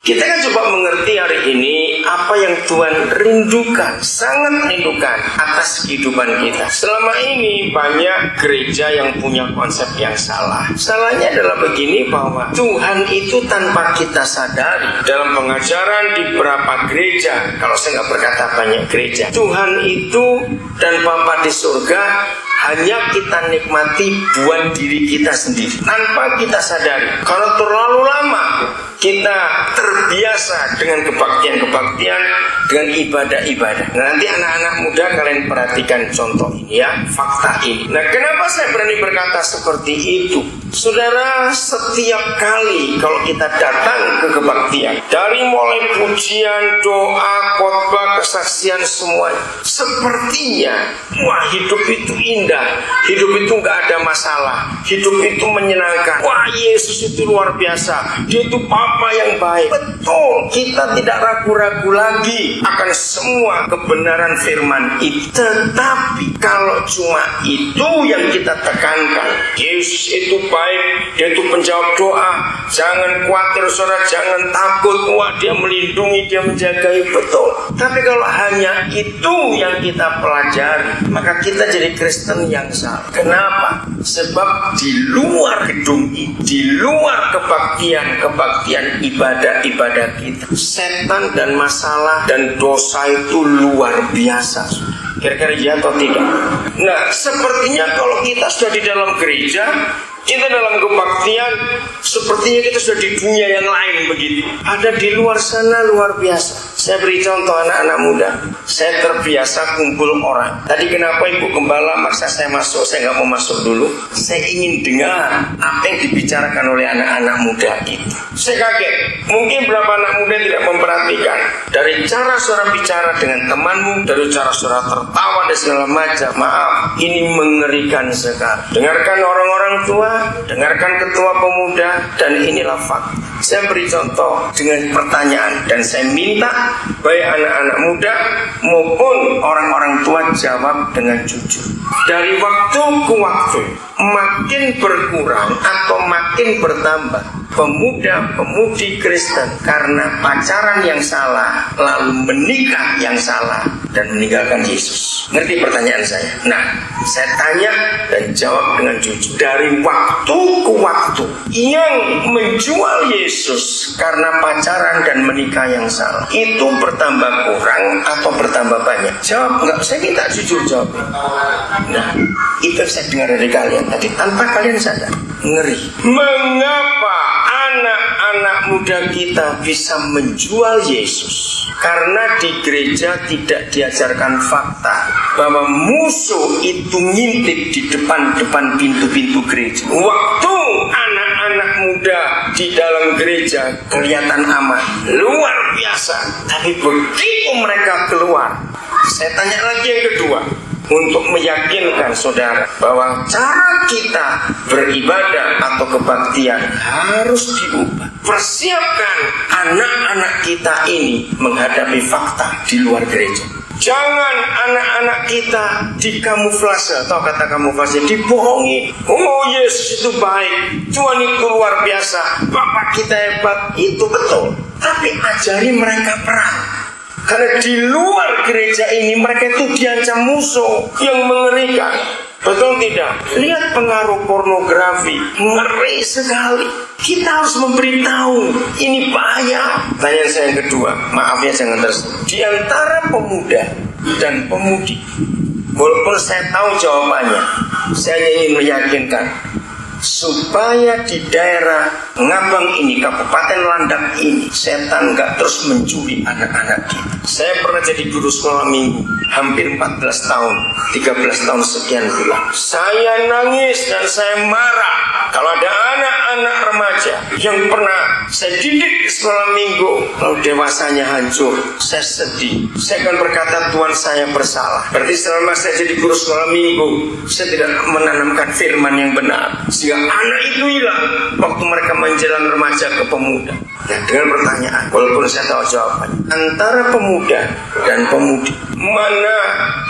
Kita kan coba mengerti hari ini apa yang Tuhan rindukan, sangat rindukan atas kehidupan kita. Selama ini banyak gereja yang punya konsep yang salah. Salahnya adalah begini, bahwa Tuhan itu tanpa kita sadari dalam pengajaran di beberapa gereja, kalau saya nggak berkata banyak gereja, Tuhan itu dan Bapa di surga hanya kita nikmati buat diri kita sendiri tanpa kita sadari. Kalau terlalu lama kita terbiasa dengan kebaktian-kebaktian, dengan ibadah-ibadah. Nanti anak-anak muda kalian perhatikan contoh ini ya, fakta ini. Nah, kenapa saya berani berkata seperti itu? Saudara, setiap kali kalau kita datang ke kebaktian, dari mulai pujian, doa, khotbah, kesaksian, semuanya, sepertinya wah, hidup itu indah, hidup itu nggak ada masalah, hidup itu menyenangkan. Wah, Yesus itu luar biasa, dia itu Bapa yang baik. Betul, kita tidak ragu-ragu lagi akan semua kebenaran firman itu. Tetapi kalau cuma itu yang kita tekankan, Yesus itu baik, dia itu penjawab doa, jangan khawatir saudara, jangan takut, wah dia melindungi, dia menjagai, betul. Tapi kalau hanya itu yang kita pelajari, maka kita jadi Kristen yang salah. Kenapa? Sebab di luar gedung ini, di luar kebaktian ibadah kita, setan dan masalah dan dosa itu luar biasa. Kira-kira ya atau tidak? Nah, sepertinya kalau kita sudah di dalam gereja, kita dalam kebaktian, sepertinya kita sudah di dunia yang lain begitu. Ada di luar sana luar biasa. Saya beri contoh anak-anak muda. Saya terbiasa kumpul orang. Tadi kenapa Ibu Gembala maksa saya masuk? Saya nggak mau masuk dulu. Saya ingin dengar apa yang dibicarakan oleh anak-anak muda itu. Saya kaget. Mungkin berapa anak muda tidak memperhatikan. Dari cara saudara bicara dengan temanmu, dari cara saudara tertawa dan segala macam. Maaf, ini mengerikan sekali. Dengarkan orang-orang tua, dengarkan ketua pemuda, dan inilah fakta. Saya beri contoh dengan pertanyaan, dan saya minta baik anak-anak muda maupun orang-orang tua jawab dengan jujur. Dari waktu ke waktu makin berkurang atau makin bertambah pemuda-pemudi Kristen karena pacaran yang salah, lalu menikah yang salah, dan meninggalkan Yesus. Ngerti pertanyaan saya? Nah, saya tanya dan jawab dengan jujur. Dari waktu ke waktu yang menjual Yesus karena pacaran dan menikah yang salah, itu bertambah kurang atau bertambah banyak? Jawab enggak, saya minta jujur jawab. Nah, itu saya dengar dari kalian tadi tanpa kalian sadar. Ngeri. Mengapa anak-anak muda kita bisa menjual Yesus? Karena di gereja tidak diajarkan fakta bahwa musuh itu ngintip di depan-depan pintu-pintu gereja. Waktu anak-anak muda di dalam gereja kelihatan aman, luar biasa. Tapi begitu mereka keluar, saya tanya lagi yang kedua, untuk meyakinkan saudara bahwa cara kita beribadah atau kebaktian harus diubah. Persiapkan anak-anak kita ini menghadapi fakta di luar gereja. Jangan anak-anak kita dikamuflase, atau kata kamuflase, dibohongi. Oh, Yesus itu baik, Tuhan itu luar biasa, Bapak kita hebat, itu betul. Tapi ajari mereka perang. Karena di luar gereja ini mereka itu diancam musuh yang mengerikan. Betul tidak? Lihat pengaruh pornografi, ngeri sekali. Kita harus memberitahu, ini bahaya. Tanya saya yang kedua, maaf ya jangan tersebut. Di antara pemuda dan pemudi, walaupun saya tahu jawabannya, saya ingin meyakinkan supaya di daerah Ngabang ini, Kabupaten Landak ini, setan gak terus mencuri anak-anak kita. Saya pernah jadi guru sekolah minggu hampir 14 tahun, 13 tahun sekian bulan. Saya nangis dan saya marah kalau ada anak-anak remaja yang pernah saya didik di sekolah minggu, lalu dewasanya hancur. Saya sedih. Saya akan berkata, Tuhan, saya bersalah. Berarti selama saya jadi guru sekolah minggu, saya tidak menanamkan firman yang benar, sehingga anak itu hilang waktu mereka menjelang remaja ke pemuda. Nah, dengan pertanyaan, walaupun saya tahu jawabannya, antara pemuda dan pemudi, mana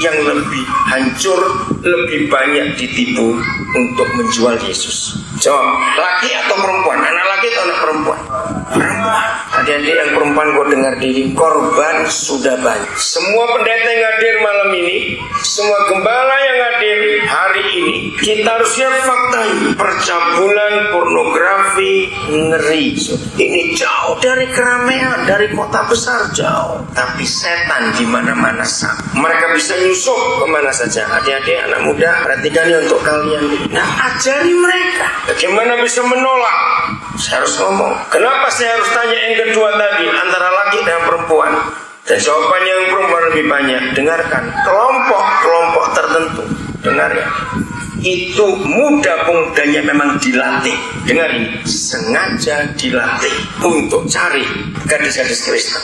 yang lebih hancur, lebih banyak ditipu untuk menjual Yesus? Jawab, laki atau perempuan? Anak laki atau anak perempuan? Perempuan. Adik-adik yang umpan kau dengar diri, korban sudah banyak. Semua pendeta yang hadir malam ini, semua gembala yang hadir hari ini, kita harus lihat fakta ini. Percabulan, pornografi, ngeri. Ini jauh dari keramaian, dari kota besar jauh. Tapi setan di mana-mana sama. Mereka bisa nyusup kemana saja. Adik-adik, anak muda, perhatikan ini untuk kalian. Nah, ajari mereka bagaimana bisa menolak. Saya harus ngomong. Kenapa saya harus tanya yang kedua tadi, antara laki dan perempuan? Dan jawabannya yang perempuan lebih banyak. Dengarkan, kelompok-kelompok tertentu. Dengar ya. Itu muda-mudanya memang dilatih. Dengar ini, sengaja dilatih untuk cari gadis-gadis Kristen.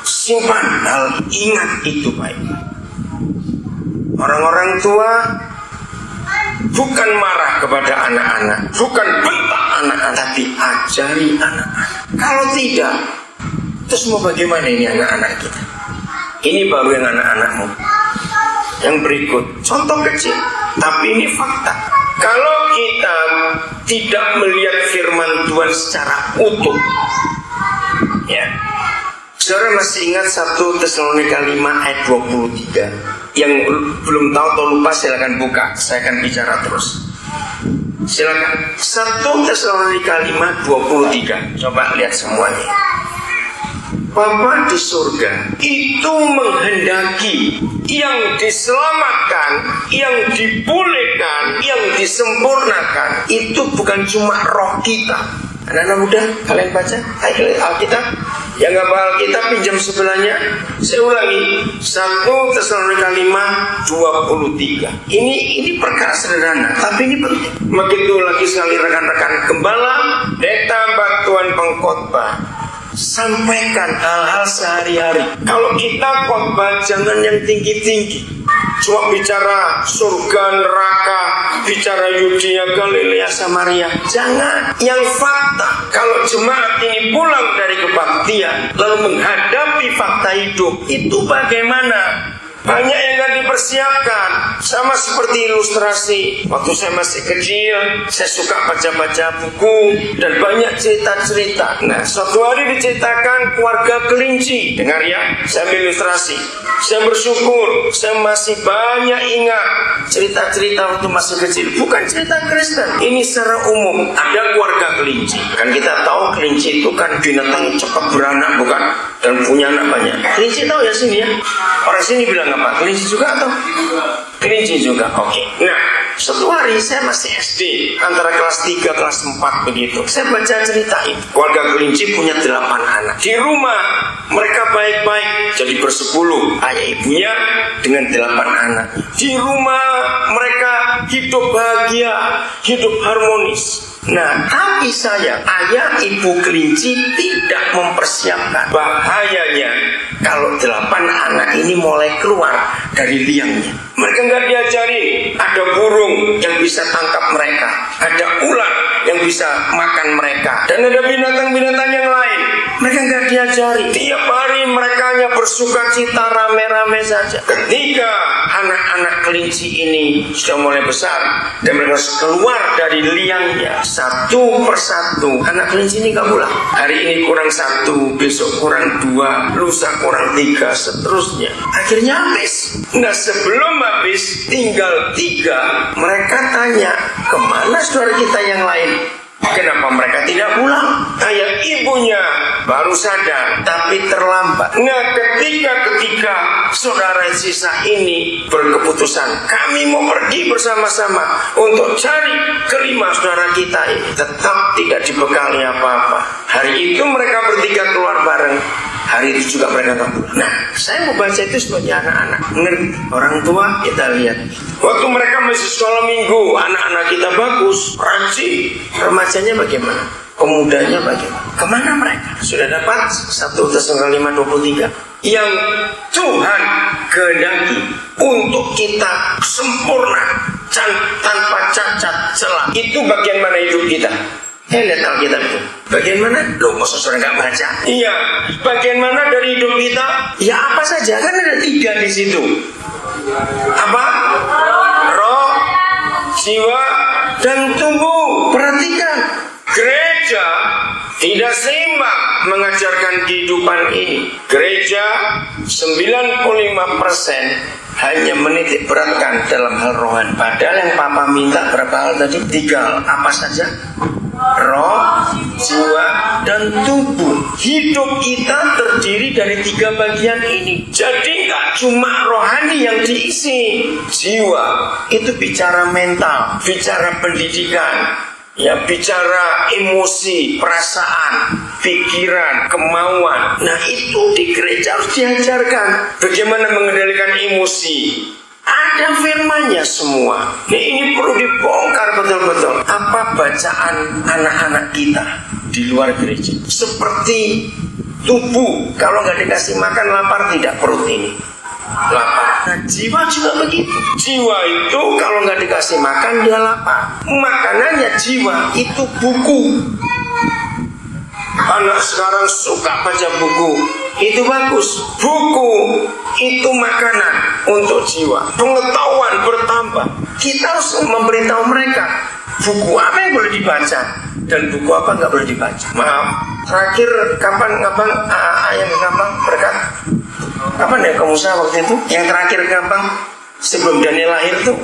Simpan hal, ingat itu baik. Orang-orang tua bukan marah kepada anak-anak, bukan bentak anak-anak, tapi ajari anak-anak. Kalau tidak, terus mau bagaimana ini anak-anak kita? Ini baru yang anak-anakmu. Yang berikut, contoh kecil, tapi ini fakta. Kalau kita tidak melihat firman Tuhan secara utuh, ya. Saudara masih ingat 1 Tesalonika 5 ayat 23? Yang belum tahu atau lupa silakan buka, saya akan bicara terus. Silakan. 1 Tesalonika 5 23. Coba lihat semuanya. Bapa di surga itu menghendaki yang diselamatkan, yang dipulihkan, yang disempurnakan itu bukan cuma roh kita. Anak-anak muda, kalian baca Alkitab. Yang nggak bawa Alkitab, pinjam sebelahnya. Saya ulangi, 1 Tesalonika 5 23. Ini perkara sederhana, tapi ini penting. Begitu lagi sekali rekan-rekan gembala, pendeta, bantuan pengkhotbah, sampaikan hal-hal sehari-hari. Kalau kita khotbah jangan yang tinggi-tinggi. Cuma bicara surga, neraka, bicara Yudea, Galilea, Samaria. Jangan, yang fakta. Kalau jemaat ini pulang dari kebaktian lalu menghadapi fakta hidup, itu bagaimana? Banyak yang akan dipersiapkan. Sama seperti ilustrasi. Waktu saya masih kecil, saya suka baca-baca buku dan banyak cerita-cerita. Nah, suatu hari diceritakan keluarga kelinci. Dengar ya, saya ambil ilustrasi. Saya bersyukur, saya masih banyak ingat cerita-cerita waktu masih kecil. Bukan cerita Kristen. Ini secara umum. Ada keluarga kelinci. Kan kita tahu kelinci itu kan binatang yang cepat beranak, bukan? Dan punya anak banyak. Kelinci tahu ya sini ya? Orang sini bilang apa? Kelinci juga atau? Kelinci juga, oke. Nah, suatu hari saya masih SD, antara kelas 3, kelas 4 begitu. Saya baca cerita itu. Keluarga kelinci punya 8 anak. Di rumah, mereka baik-baik, jadi bersepuluh. Ayah ibunya dengan 8 anak. Di rumah, mereka hidup bahagia, hidup harmonis. Nah, tapi sayang, ayah ibu kelinci tidak mempersiapkan bahayanya kalau 8 anak ini mulai keluar dari liangnya. Mereka nggak diajari ada burung yang bisa tangkap mereka, ada ular yang bisa makan mereka, dan ada binatang-binatang yang lain. Mereka nggak diajari. Tiap hari mereka hanya bersuka cita rame-rame saja. Ketika anak-anak kelinci ini sudah mulai besar dan mereka keluar dari liangnya, satu persatu anak kelinci ini nggak pulang. Hari ini kurang 1, besok kurang 2, lusa kurang 3, seterusnya. Akhirnya habis. Nah, sebelum habis tinggal 3, mereka tanya, kemana saudara kita yang lain? Kenapa mereka tidak pulang? Ayah ibunya baru sadar, tapi terlambat. Nah, ketika saudara sisa ini berkeputusan, kami mau pergi bersama-sama untuk cari kelima saudara kita ini, tetap tidak dibekali apa-apa. Hari itu mereka bertiga keluar bareng. Hari itu juga mereka tak pulang. Nah, saya mau baca itu sebagai anak-anak. Ngerti? Orang tua kita lihat. Waktu mereka masih sekolah minggu, anak-anak kita bagus, rajin. Remajanya bagaimana? Pemudanya bagaimana? Kemana mereka? Sudah dapat 1 Tesalonika 5:23. Yang Tuhan kehendaki untuk kita sempurna, tanpa cacat celah. Itu bagian mana hidup kita? Lihat Alkitab itu. Bagaimana? Loh, masa saudara nggak baca? Iya. Bagaimana dari hidup kita? Ya apa saja, kan ada 3 di situ. Apa? Roh, jiwa, dan tubuh. Perhatikan. Gereja tidak seimbang mengajarkan kehidupan ini. Gereja 95% hanya menitik beratkan dalam hal rohani. Padahal yang Papa minta berapa hal tadi? 3 hal. Apa saja? Roh, jiwa, dan tubuh. Hidup kita terdiri dari 3 bagian ini. Jadi gak cuma rohani yang diisi. Jiwa itu bicara mental, bicara pendidikan, ya, bicara emosi, perasaan, pikiran, kemauan. Nah, itu di gereja harus diajarkan. Bagaimana mengendalikan emosi. Ada firmannya semua. Nah, ini perlu dibongkar betul-betul. Apa bacaan anak-anak kita di luar gereja? Seperti tubuh, kalau nggak dikasih makan lapar tidak, perut ini lapar. Nah, jiwa juga begitu. Jiwa itu kalau nggak dikasih makan dia lapar. Makanannya jiwa itu buku. Anak sekarang suka baca buku, itu bagus. Buku itu makanan untuk jiwa. Pengetahuan bertambah. Kita harus memberitahu mereka buku apa yang boleh dibaca dan buku apa nggak boleh dibaca. Maaf, terakhir kapan ayam gampang berkat? Kapan ya kamu usaha waktu itu? Yang terakhir gampang sebelum Daniel lahir tuh?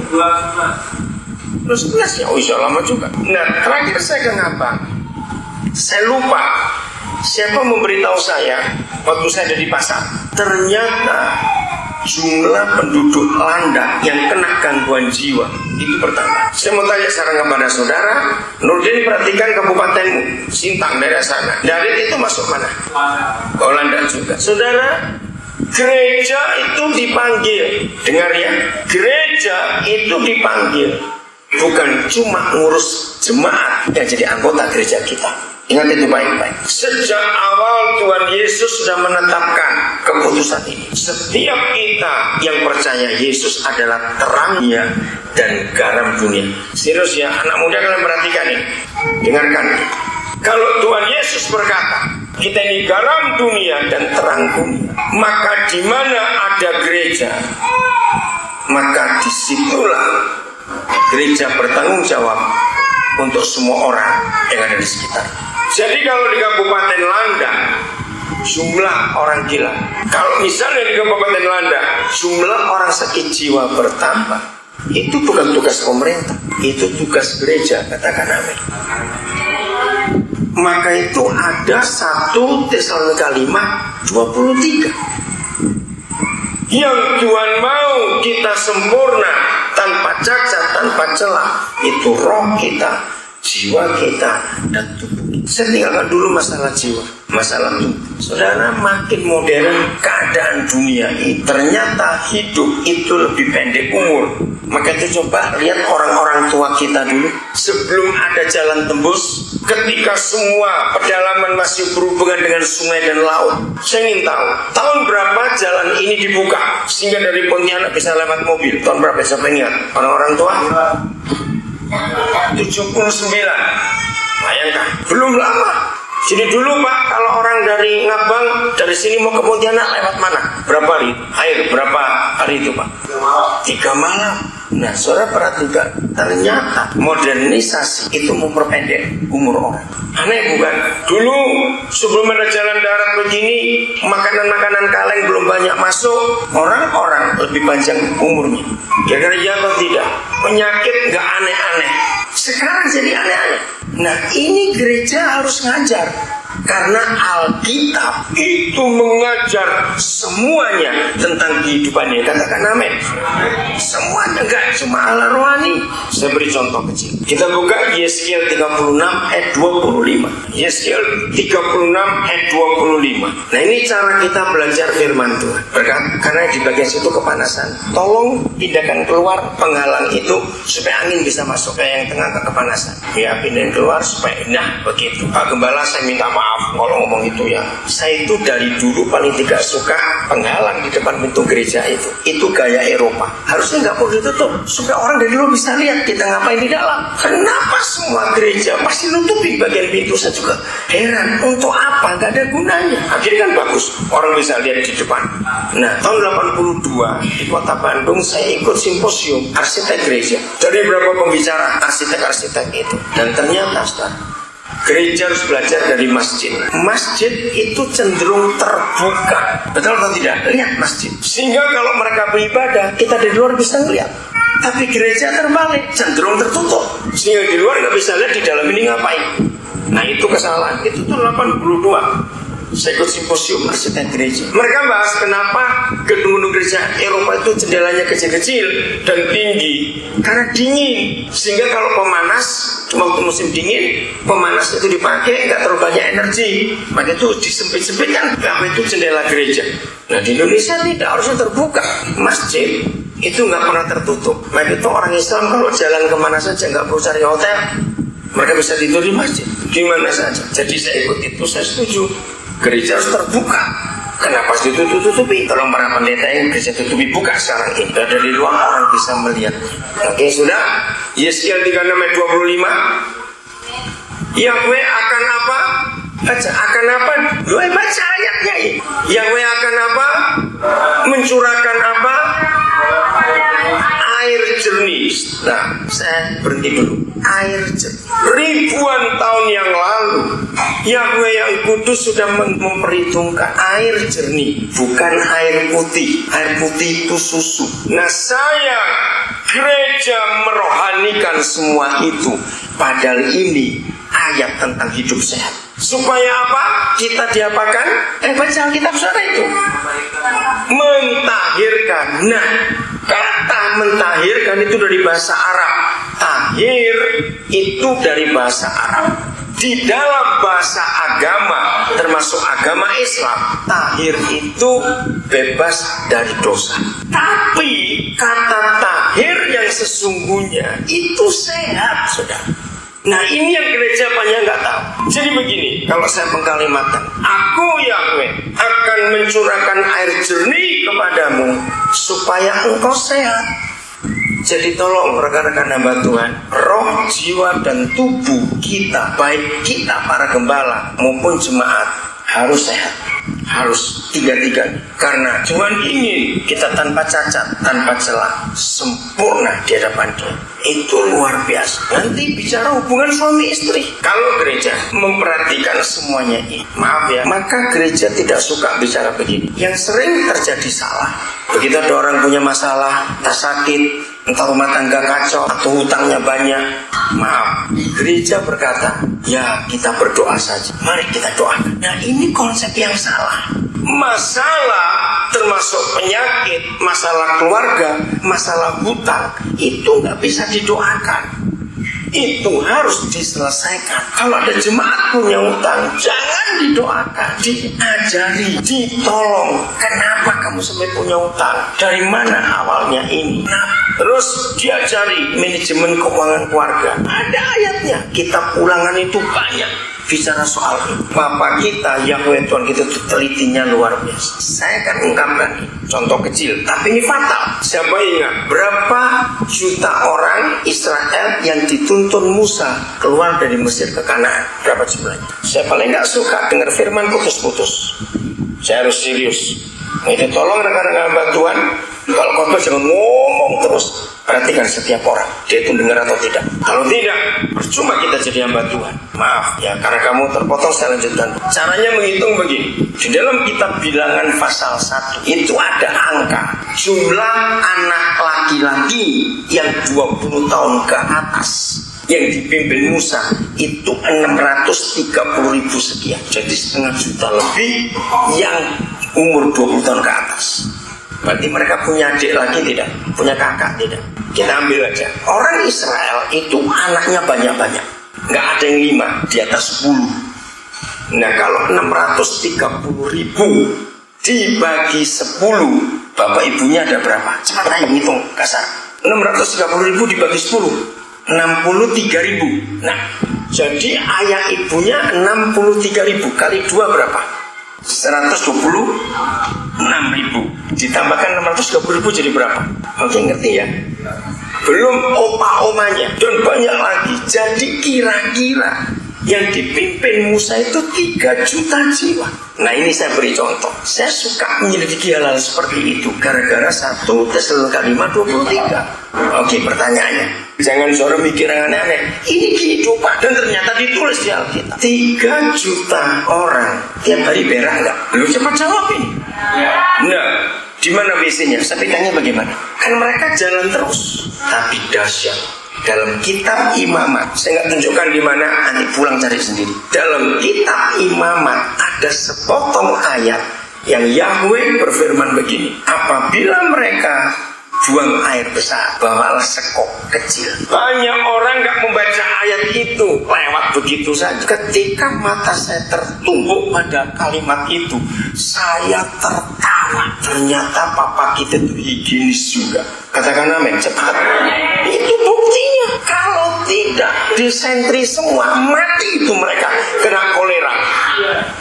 11 ya, oh iya lama juga. Nah, terakhir saya ke Ngabang. Saya lupa siapa memberitahu saya waktu saya ada di pasar. Ternyata jumlah penduduk landak yang kena gangguan jiwa itu bertambah. Saya mau tanya sekarang kepada saudara, Nurdin, perhatikan kabupatenmu, Sintang, daerah sana. Dari itu masuk mana? Oh, landak juga. Saudara, gereja itu dipanggil. Dengar ya, gereja itu dipanggil. Bukan cuma ngurus jemaat yang jadi anggota gereja kita. Ingat itu baik-baik. Sejak awal Tuhan Yesus sudah menetapkan keputusan ini. Setiap kita yang percaya Yesus adalah terangnya dan garam dunia. Serius ya, anak muda kalian perhatikan ini. Dengarkan. Kalau Tuhan Yesus berkata, kita ini garam dunia dan terang dunia, maka di mana ada gereja, maka disitulah gereja bertanggung jawab untuk semua orang yang ada di sekitar. Jadi kalau di Kabupaten Landak jumlah orang gila, kalau misalnya di Kabupaten Landak jumlah orang sakit jiwa bertambah, itu bukan tugas pemerintah, itu tugas gereja. Katakan amin. Maka itu ada 1 Tesalonika 5:23. Yang Tuhan mau kita sempurna, tanpa cacat, tanpa celah, itu roh kita, jiwa kita, dan tubuh kita. Saya tinggalkan dulu masalah jiwa, masalah tubuh. Saudara, makin modern keadaan dunia ini, ternyata hidup itu lebih pendek umur. Maka itu coba lihat orang-orang tua kita dulu. Sebelum ada jalan tembus, ketika semua pedalaman masih berhubungan dengan sungai dan laut. Saya ingin tahu, tahun berapa jalan ini dibuka sehingga dari Pontianak bisa lewat mobil? Tahun berapa? Siapa ingat? Orang-orang tua? 79. Bayangkan, belum lama. Jadi dulu Pak, kalau orang dari Ngabang, dari sini mau ke Pontianak lewat mana? Berapa hari? Berapa hari itu Pak? 3 malam. Nah, saudara perhatikan, ternyata modernisasi itu memperpendek umur orang. Aneh bukan? Dulu sebelum ada jalan darat begini, makanan-makanan kaleng belum banyak masuk, orang-orang lebih panjang umurnya. Kira-kira iya atau tidak? Penyakit nggak aneh-aneh. Sekarang jadi aneh-aneh. Nah, ini gereja harus ngajar. Karena Alkitab itu mengajar semuanya tentang kehidupan ini. Katakan amin. Semuanya, enggak cuma ala rohani. Saya beri contoh kecil. Kita buka Yeskiel 36 ayat 25. Yeskiel 36 ayat 25. Nah, ini cara kita belajar firman Tuhan. Karena di bagian situ kepanasan. Tolong pindahkan keluar penghalang itu supaya angin bisa masuk ke yang tengah ke kepanasan. Ya, pindahin keluar supaya begitu. Pak Gembala, saya minta maaf kalau ngomong itu ya. Saya itu dari dulu paling tidak suka penghalang di depan pintu gereja itu. Itu gaya Eropa. Harusnya nggak perlu ditutup supaya orang dari luar bisa lihat kita ngapain di dalam. Kenapa semua gereja pasti nutupi bagian pintu? Saya juga heran. Untuk apa? Nggak ada gunanya. Akhirnya kan bagus, orang bisa lihat di depan. Nah, tahun 82 di kota Bandung saya ikut simposium arsitek gereja. Dari berapa pembicara arsitek-arsitek itu. Dan ternyata Gereja harus belajar dari masjid. Masjid itu cenderung terbuka. Betul atau tidak? Lihat masjid. Sehingga kalau mereka beribadah, kita dari luar bisa melihat. Tapi gereja terbalik, cenderung tertutup. Sehingga di luar nggak bisa lihat di dalam ini ngapain. Nah itu kesalahan. Itu tuh 82. Saya ikut simposium arsitek gereja. Mereka bahas kenapa gedung-gedung gereja Eropa itu jendelanya kecil-kecil dan tinggi. Karena dingin. Sehingga kalau pemanas, waktu musim dingin, pemanas itu dipakai, nggak terlalu banyak energi. Maka itu disempit-sempit kan, apa itu jendela gereja. Nah di Indonesia tidak, harusnya terbuka. Masjid itu nggak pernah tertutup. Maka itu orang Islam kalau jalan kemana saja nggak perlu cari hotel, mereka bisa tidur di masjid, gimana saja. Jadi saya ikut itu, saya setuju. Gereja harus terbuka. Kenapa ditutup-tutupi? Tolong para pendeta yang gereja tutupi buka sekarang ini. Dan dari luar orang bisa melihat. Oke, sudah. Yeskiel 36 ayat 25. Yahweh akan apa? Baca, akan apa? Baca ayatnya ini. Yahweh akan apa? Mencurahkan apa? Air jernih. Nah, saya berhenti dulu. Air jernih. Ribuan tahun yang lalu, Yahweh yang kudus sudah memperhitungkan air jernih, bukan air putih. Air putih itu susu. Nah, saya gereja merohanikan semua itu. Padahal ini ayat tentang hidup sehat. Supaya apa? Kita diapakan? Baca Alkitab saudara itu. Mentahirkan. Nah, kata mentahirkan itu dari bahasa Arab. Tahir itu dari bahasa Arab. Di dalam bahasa agama, termasuk agama Islam, tahir itu bebas dari dosa. Tapi kata tahir yang sesungguhnya itu sehat, saudara. Nah ini yang gereja banyak nggak tahu. Jadi begini, kalau saya pengkalimatkan, aku Yahweh akan mencurahkan air jernih kepadamu supaya engkau sehat. Jadi tolong rekan-rekan hamba Tuhan, roh, jiwa, dan tubuh kita, baik kita para gembala maupun jemaat, harus sehat. Harus tiga-tiganya. Karena Tuhan ingin kita tanpa cacat, tanpa celah, sempurna di hadapan Dia. Itu luar biasa. Nanti bicara hubungan suami istri. Kalau gereja memperhatikan semuanya ini, maaf ya, maka gereja tidak suka bicara begini. Yang sering terjadi salah. Begitu ada orang punya masalah, entah sakit, entah rumah tangga kacau, atau hutangnya banyak, maaf, gereja berkata, ya kita berdoa saja. Mari kita doakan. Nah ini konsep yang salah. Masalah termasuk penyakit, masalah keluarga, masalah hutang, itu nggak bisa didoakan. Itu harus diselesaikan. Kalau ada jemaat punya hutang, jangan didoakan, diajari, ditolong. Kenapa kamu sampai punya hutang? Dari mana awalnya ini? Nah, terus diajari manajemen keuangan keluarga. Ada ayatnya. Kitab Ulangan itu banyak bicara soal itu. Bapak kita, Yahweh Tuhan kita itu telitinya luar biasa. Saya akan ungkapkan contoh kecil, tapi ini fatal. Siapa ingat berapa juta orang Israel yang dituntun Musa keluar dari Mesir ke Kanaan? Berapa jumlahnya? Saya paling nggak suka dengar firman putus-putus. Saya harus serius. Itu tolong rekan-rekan hamba Tuhan, kalau khotbah jangan ngomong terus. Perhatikan setiap orang, dia itu dengar atau tidak. Kalau tidak, percuma kita jadi hamba Tuhan. Maaf ya, karena kamu terpotong, saya lanjutkan. Caranya menghitung begini. Di dalam kitab Bilangan pasal 1 itu ada angka jumlah anak laki-laki yang 20 tahun ke atas yang dipimpin Musa itu 630.000 sekian. Jadi setengah juta lebih yang umur 20 tahun ke atas. Berarti mereka punya adik lagi tidak? Punya kakak tidak? Kita ambil aja. Orang Israel itu anaknya banyak-banyak. Nggak ada yang 5, di atas 10. Nah kalau 630.000 dibagi 10, bapak ibunya ada berapa? Cepat ayo hitung kasar. 630.000 dibagi 10. 63.000. Nah, jadi ayah ibunya 63.000 kali 2 berapa? 126.000. Ditambahkan 630.000 jadi berapa? Oke, ngerti ya? Belum opa-omanya dan banyak lagi. Jadi kira-kira yang dipimpin Musa itu 3 juta jiwa. Nah ini saya beri contoh. Saya suka menyelidiki hal-hal seperti itu gara-gara 1 Tesalonika 5:23. Oke, pertanyaannya, jangan saudara mikir yang aneh-aneh. Ini kehidupan dan ternyata ditulis di Alkitab. 3 juta orang tiap hari berak enggak? Lu cepat jawab ini. Nah, di mana WC-nya? Saya tanya bagaimana? Kan mereka jalan terus. Tapi dahsyat. Dalam kitab Imamat, saya nggak tunjukkan di mana, nanti pulang cari sendiri. Dalam kitab Imamat ada sepotong ayat yang Yahweh berfirman begini: apabila mereka buang air besar, bawalah sekop kecil. Banyak orang nggak membaca ayat itu, lewat begitu saja. Ketika mata saya tertumbuk pada kalimat itu, saya tertawa. Ternyata papa kita itu higienis juga. Katakan amin cepat. Itu buktinya. Kalau tidak disentri semua, mati itu mereka, kena kolera.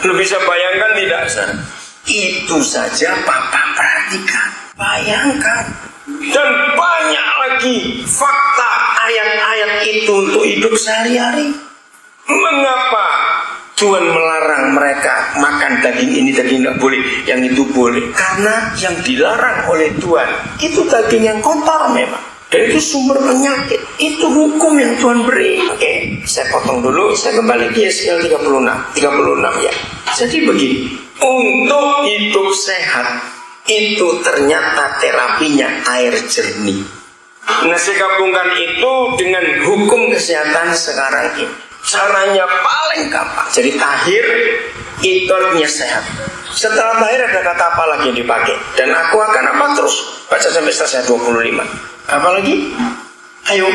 Lu bisa bayangkan tidak, Sir? Itu saja papa perhatikan. Bayangkan. Dan banyak lagi fakta ayat-ayat itu untuk hidup sehari-hari. Mengapa Tuhan melarang mereka makan daging ini, daging tidak boleh, yang itu boleh? Karena yang dilarang oleh Tuhan itu daging yang kotor memang. Dan itu sumber penyakit. Itu hukum yang Tuhan beri. Oke, saya potong dulu. Saya kembali ke Yeskiel 36 ya. Jadi begini, untuk hidup sehat itu ternyata terapinya air jernih. Nah, saya gabungkan itu dengan hukum kesehatan sekarang ini. Caranya paling gampang. Jadi tahir itu artinya sehat. Setelah tahir ada kata apa lagi yang dipakai? Dan aku akan apa terus? Baca sampai selesai 25. Apa lagi? Ayo.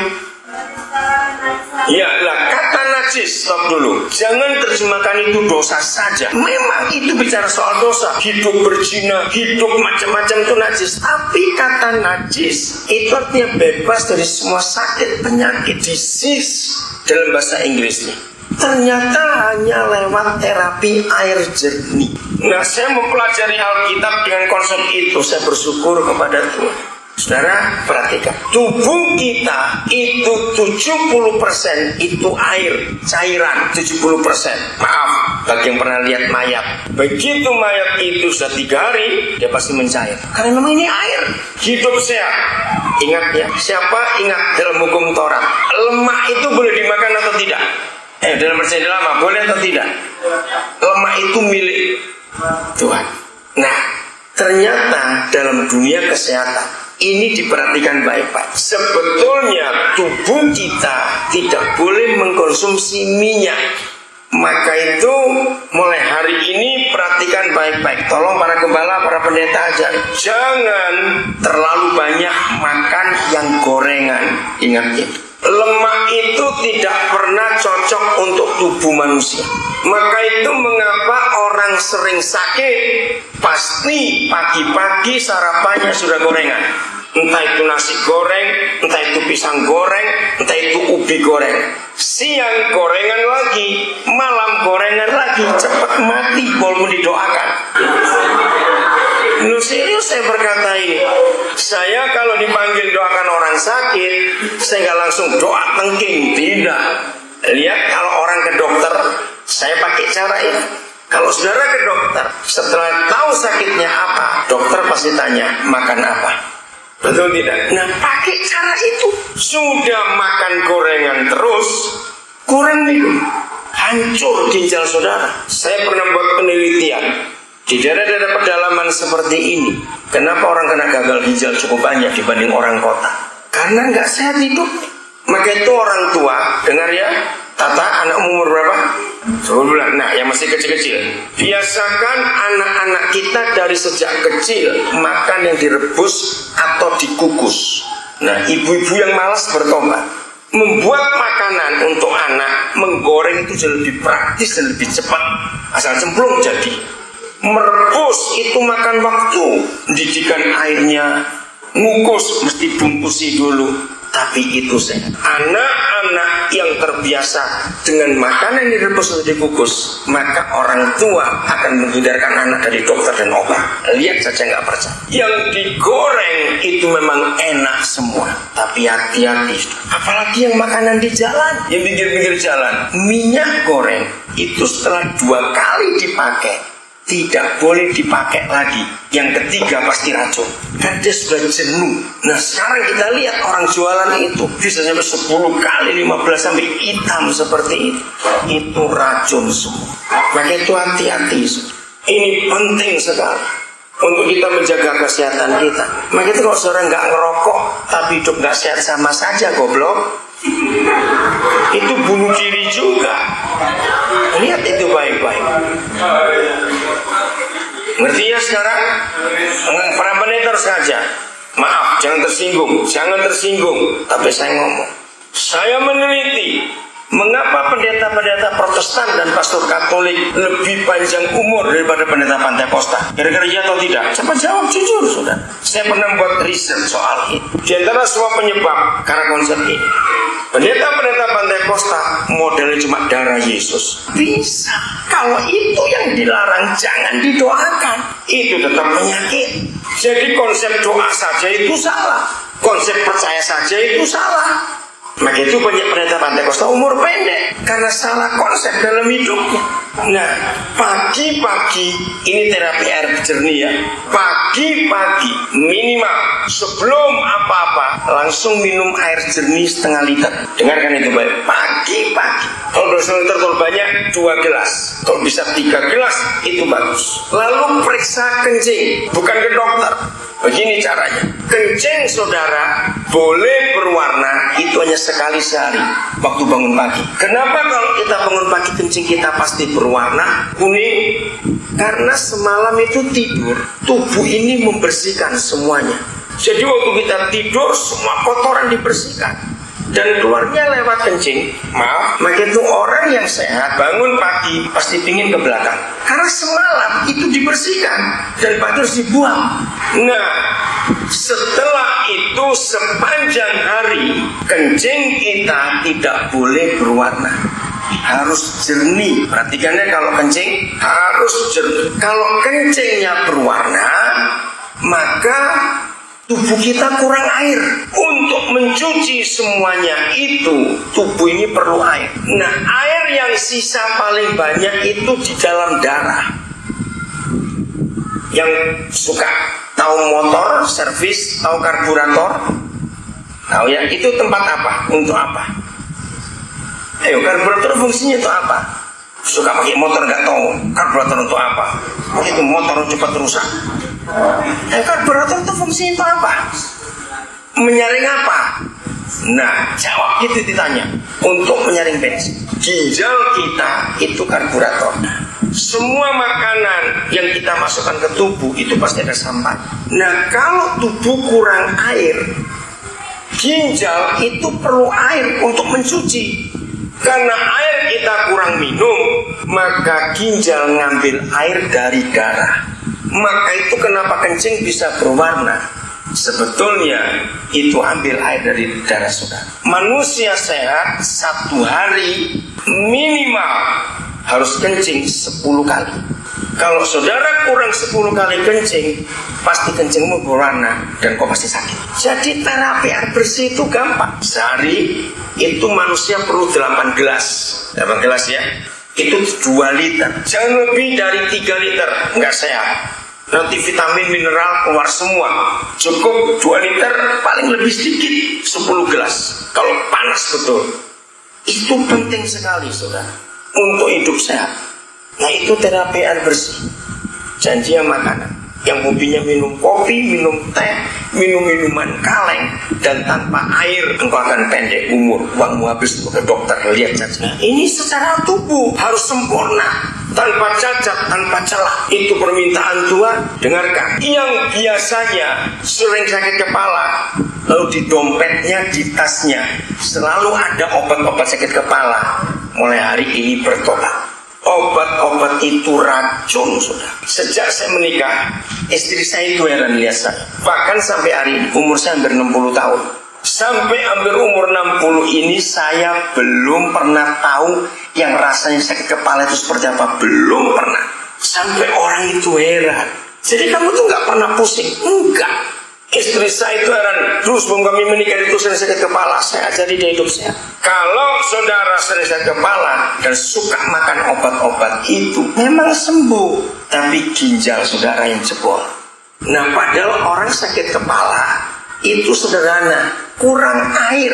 Ya lah, kata najis, stop dulu. Jangan terjemahkan itu dosa saja. Memang itu bicara soal dosa. Hidup berzina, hidup macam-macam itu najis. Tapi kata najis itu artinya bebas dari semua sakit, penyakit, disease dalam bahasa Inggrisnya. Ternyata hanya lewat terapi air jernih. Nah, saya mempelajari Alkitab dengan konsep itu. Saya bersyukur kepada Tuhan. Saudara, perhatikan. Tubuh kita itu 70% itu air, cairan 70%. Maaf, bagi yang pernah lihat mayat. Begitu mayat itu sudah 3 hari, dia pasti mencair. Karena memang ini air. Hidup sehat. Ingat ya, siapa ingat dalam hukum Taurat? Lemak itu boleh dimakan atau tidak? Dalam Perjanjian Lama, boleh atau tidak? Lemak itu milik Tuhan. Nah, ternyata dalam dunia kesehatan ini diperhatikan baik-baik. Sebetulnya tubuh kita tidak boleh mengkonsumsi minyak. Maka itu mulai hari ini perhatikan baik-baik. Tolong para gembala, para pendeta ajar, jangan terlalu banyak makan yang gorengan. Ingat itu. Lemak itu tidak pernah cocok untuk tubuh manusia. Maka itu mengapa orang sering sakit, pasti pagi-pagi sarapannya sudah gorengan. Entah itu nasi goreng, entah itu pisang goreng, entah itu ubi goreng. Siang gorengan lagi, malam gorengan lagi, cepat mati walaupun didoakan. Lu serius saya berkata ini. Saya kalau dipanggil doakan orang sakit, saya nggak langsung doa tengking, tidak. Lihat kalau orang ke dokter, saya pakai cara ini. Kalau saudara ke dokter, setelah tahu sakitnya apa, dokter pasti tanya, makan apa? Betul tidak? Nah, pakai cara itu. Sudah makan gorengan terus, kurang minum, hancur ginjal saudara. Saya pernah buat penelitian di daerah-daerah pedalaman seperti ini. Kenapa orang kena gagal ginjal cukup banyak dibanding orang kota? Karena nggak sehat hidup. Maka itu orang tua, dengar ya, Tata, anak umur berapa? 10 bulan. Nah, yang masih kecil-kecil, biasakan anak-anak kita dari sejak kecil makan yang direbus atau dikukus. Nah, ibu-ibu yang malas bertobat, membuat makanan untuk anak, menggoreng itu jauh lebih praktis dan lebih cepat. Asal cemplung jadi. Merebus itu makan waktu, didikan airnya, ngukus mesti bungkusi dulu. Tapi itu sehat. Anak anak yang terbiasa dengan makanan yang direbus atau dikukus, maka orang tua akan menghindarkan anak dari dokter dan obat. Lihat saja nggak percaya. Yang digoreng itu memang enak semua, tapi hati-hati. Apalagi yang makanan di jalan, yang pinggir-pinggir jalan, minyak goreng itu setelah 2 kali dipakai tidak boleh dipakai lagi. Yang ketiga pasti racun. Kan dia sudah jenuh. Nah sekarang kita lihat orang jualan itu bisa sampai 10 kali, 15 sampai hitam seperti itu. Itu racun semua. Maka itu hati-hati. Ini penting sekali untuk kita menjaga kesehatan kita. Maka itu kalau seorang nggak ngerokok tapi hidup nggak sehat, sama saja goblok. Itu bunuh diri juga. Lihat itu baik-baik. Ngerti ya sekarang? Para pendeta saja. Maaf, jangan tersinggung. Tapi saya ngomong, saya meneliti mengapa pendeta-pendeta Protestan dan pastor Katolik lebih panjang umur daripada pendeta Pantekosta. Kira-kira iya atau tidak? Cepat jawab jujur, saudara. Saya pernah buat riset soal itu. Di antara semua penyebab karena konsep ini. Pendeta-pendeta Pantekosta modelnya cuma darah Yesus. Bisa. Kalau itu yang dilarang, jangan didoakan. Itu tetap penyakit. Jadi konsep doa saja itu salah. Konsep percaya saja itu salah. Maka itu banyak pendeta Pantekosta umur pendek karena salah konsep dalam hidupnya. Nah, pagi-pagi ini terapi air jernih ya. Pagi-pagi minimal sebelum apa-apa langsung minum air jernih 0,5 liter. Dengarkan itu baik. Pagi-pagi. Kalau 2,5 liter terlalu banyak, 2 gelas. Kalau bisa 3 gelas itu bagus. Lalu periksa kencing, bukan ke dokter. Begini caranya. Kencing saudara boleh berwarna itu hanya sekali sehari waktu bangun pagi. Kenapa kalau kita bangun pagi kencing kita pasti berwarna kuning? Karena semalam itu tidur, tubuh ini membersihkan semuanya. Jadi waktu kita tidur semua kotoran dibersihkan dan keluarnya lewat kencing. Maaf, maka itu orang yang sehat bangun pagi pasti pingin ke belakang karena semalam itu dibersihkan dan harus dibuang. Nah, setelah itu sepanjang hari kencing kita tidak boleh berwarna, harus jernih. Perhatikannya, kalau kencing harus jernih. Kalau kencingnya berwarna, maka tubuh kita kurang air. Untuk mencuci semuanya itu tubuh ini perlu air. Nah, air yang sisa paling banyak itu di dalam darah. Yang suka tahu motor, servis, tahu karburator, tahu ya, itu tempat apa? Untuk apa? Ayo, karburator fungsinya itu apa? Suka pakai motor nggak tahu karburator untuk apa? Itu motor cepat rusak. Karburator itu fungsinya itu apa? Menyaring apa? Nah, jawab itu ditanya. Untuk menyaring bensin. Ginjal kita itu karburator. Semua makanan yang kita masukkan ke tubuh itu pasti ada sampah. Nah, kalau tubuh kurang air, ginjal itu perlu air untuk mencuci. Karena air kita kurang minum, maka ginjal ngambil air dari darah. Maka itu kenapa kencing bisa berwarna. Sebetulnya itu ambil air dari darah saudara. Manusia sehat 1 hari minimal harus kencing 10 kali. Kalau saudara kurang 10 kali kencing, pasti kencingmu berwarna dan kau pasti sakit. Jadi terapi air bersih itu gampang. Sehari itu manusia perlu 8 gelas. 8 gelas ya. Itu 2 liter. Jangan lebih dari 3 liter. Enggak sehat. Nanti vitamin mineral keluar semua. Cukup 2 liter, paling lebih sedikit 10 gelas. Kalau panas betul. Itu penting sekali saudara, untuk hidup sehat. Nah, itu terapi air bersih. Janjinya makanan. Yang hobinya minum kopi, minum teh, minum minuman kaleng, dan tanpa air engkau akan pendek umur. Uangmu habis untuk ke dokter. Lihat saja. Nah, ini secara tubuh harus sempurna, tanpa cacat, tanpa celah. Itu permintaan Tuhan. Dengarkan. Yang biasanya sering sakit kepala, lalu di dompetnya, di tasnya selalu ada obat-obat sakit kepala, mulai hari ini bertobat. Obat-obat itu racun sudah. Sejak saya menikah, istri saya itu heran lihat saya. Bahkan sampai hari ini, umur saya hampir 60 tahun. Sampai hampir umur 60 ini saya belum pernah tahu yang rasanya sakit kepala itu seperti apa. Belum pernah. Sampai orang itu heran. Jadi kamu tuh gak pernah pusing? Enggak. Istri saya itu heran. Dulu sebelum kami menikah itu sering sakit kepala. Saya ajari dia hidup sehat. Kalau saudara sering sakit kepala dan suka makan obat-obat itu memang sembuh, tapi ginjal saudara yang jebol. Nah, padahal orang sakit kepala itu sederhana, kurang air.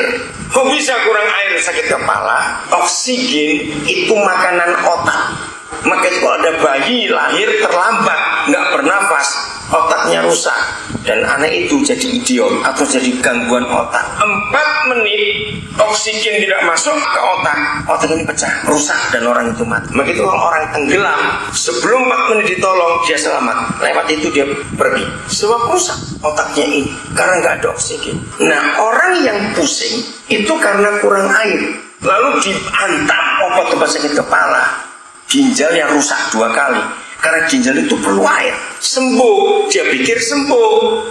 Kok bisa kurang air sakit kepala? Oksigen itu makanan otak. Maka itu kalau ada bayi lahir terlambat, nggak bernafas, otaknya rusak, dan anak itu jadi idiot atau jadi gangguan otak. 4 menit oksigen tidak masuk ke otak ini pecah, rusak, dan orang itu mati. Maka itu kalau orang tenggelam, sebelum 4 menit ditolong dia selamat, lewat itu dia pergi. Sebab rusak otaknya ini karena nggak ada oksigen. Nah, orang yang pusing itu karena kurang air, lalu dihantam obat-obat sakit kepala. Ginjal yang rusak 2 kali. Karena ginjal itu perlu air. Sembuh, dia pikir sembuh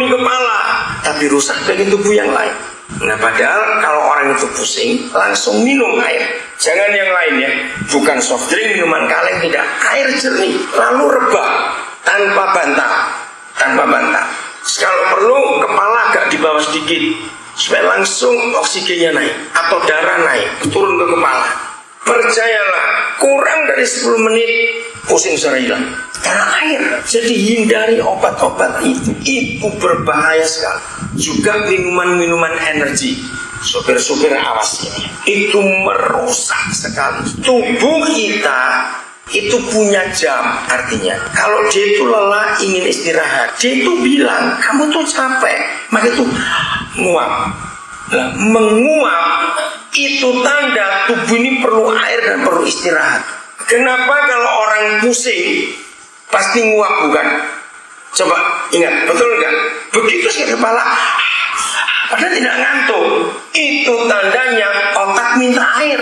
di kepala, tapi rusak bagian tubuh yang lain. Nah, padahal kalau orang itu pusing, langsung minum air. Jangan yang lain ya. Bukan soft drink, minuman kaleng, tidak. Air jernih, lalu rebah, tanpa bantah. Kalau perlu, kepala agak di bawah sedikit, supaya langsung oksigennya naik, atau darah naik, turun ke kepala. Percayalah, kurang dari 10 menit pusing sudah hilang karena air. Jadi hindari obat-obat itu berbahaya sekali. Juga minuman-minuman energi, supir-supir awas ini, itu merusak sekali. Tubuh kita itu punya jam. Artinya kalau dia itu lelah ingin istirahat, dia itu bilang kamu tuh capek, maka itu nguap. Nah, menguap itu tanda tubuh ini perlu air dan perlu istirahat. Kenapa kalau orang pusing pasti nguap, bukan? Coba ingat, betul nggak? Begitu sakit kepala, padahal tidak ngantuk, itu tandanya otak minta air.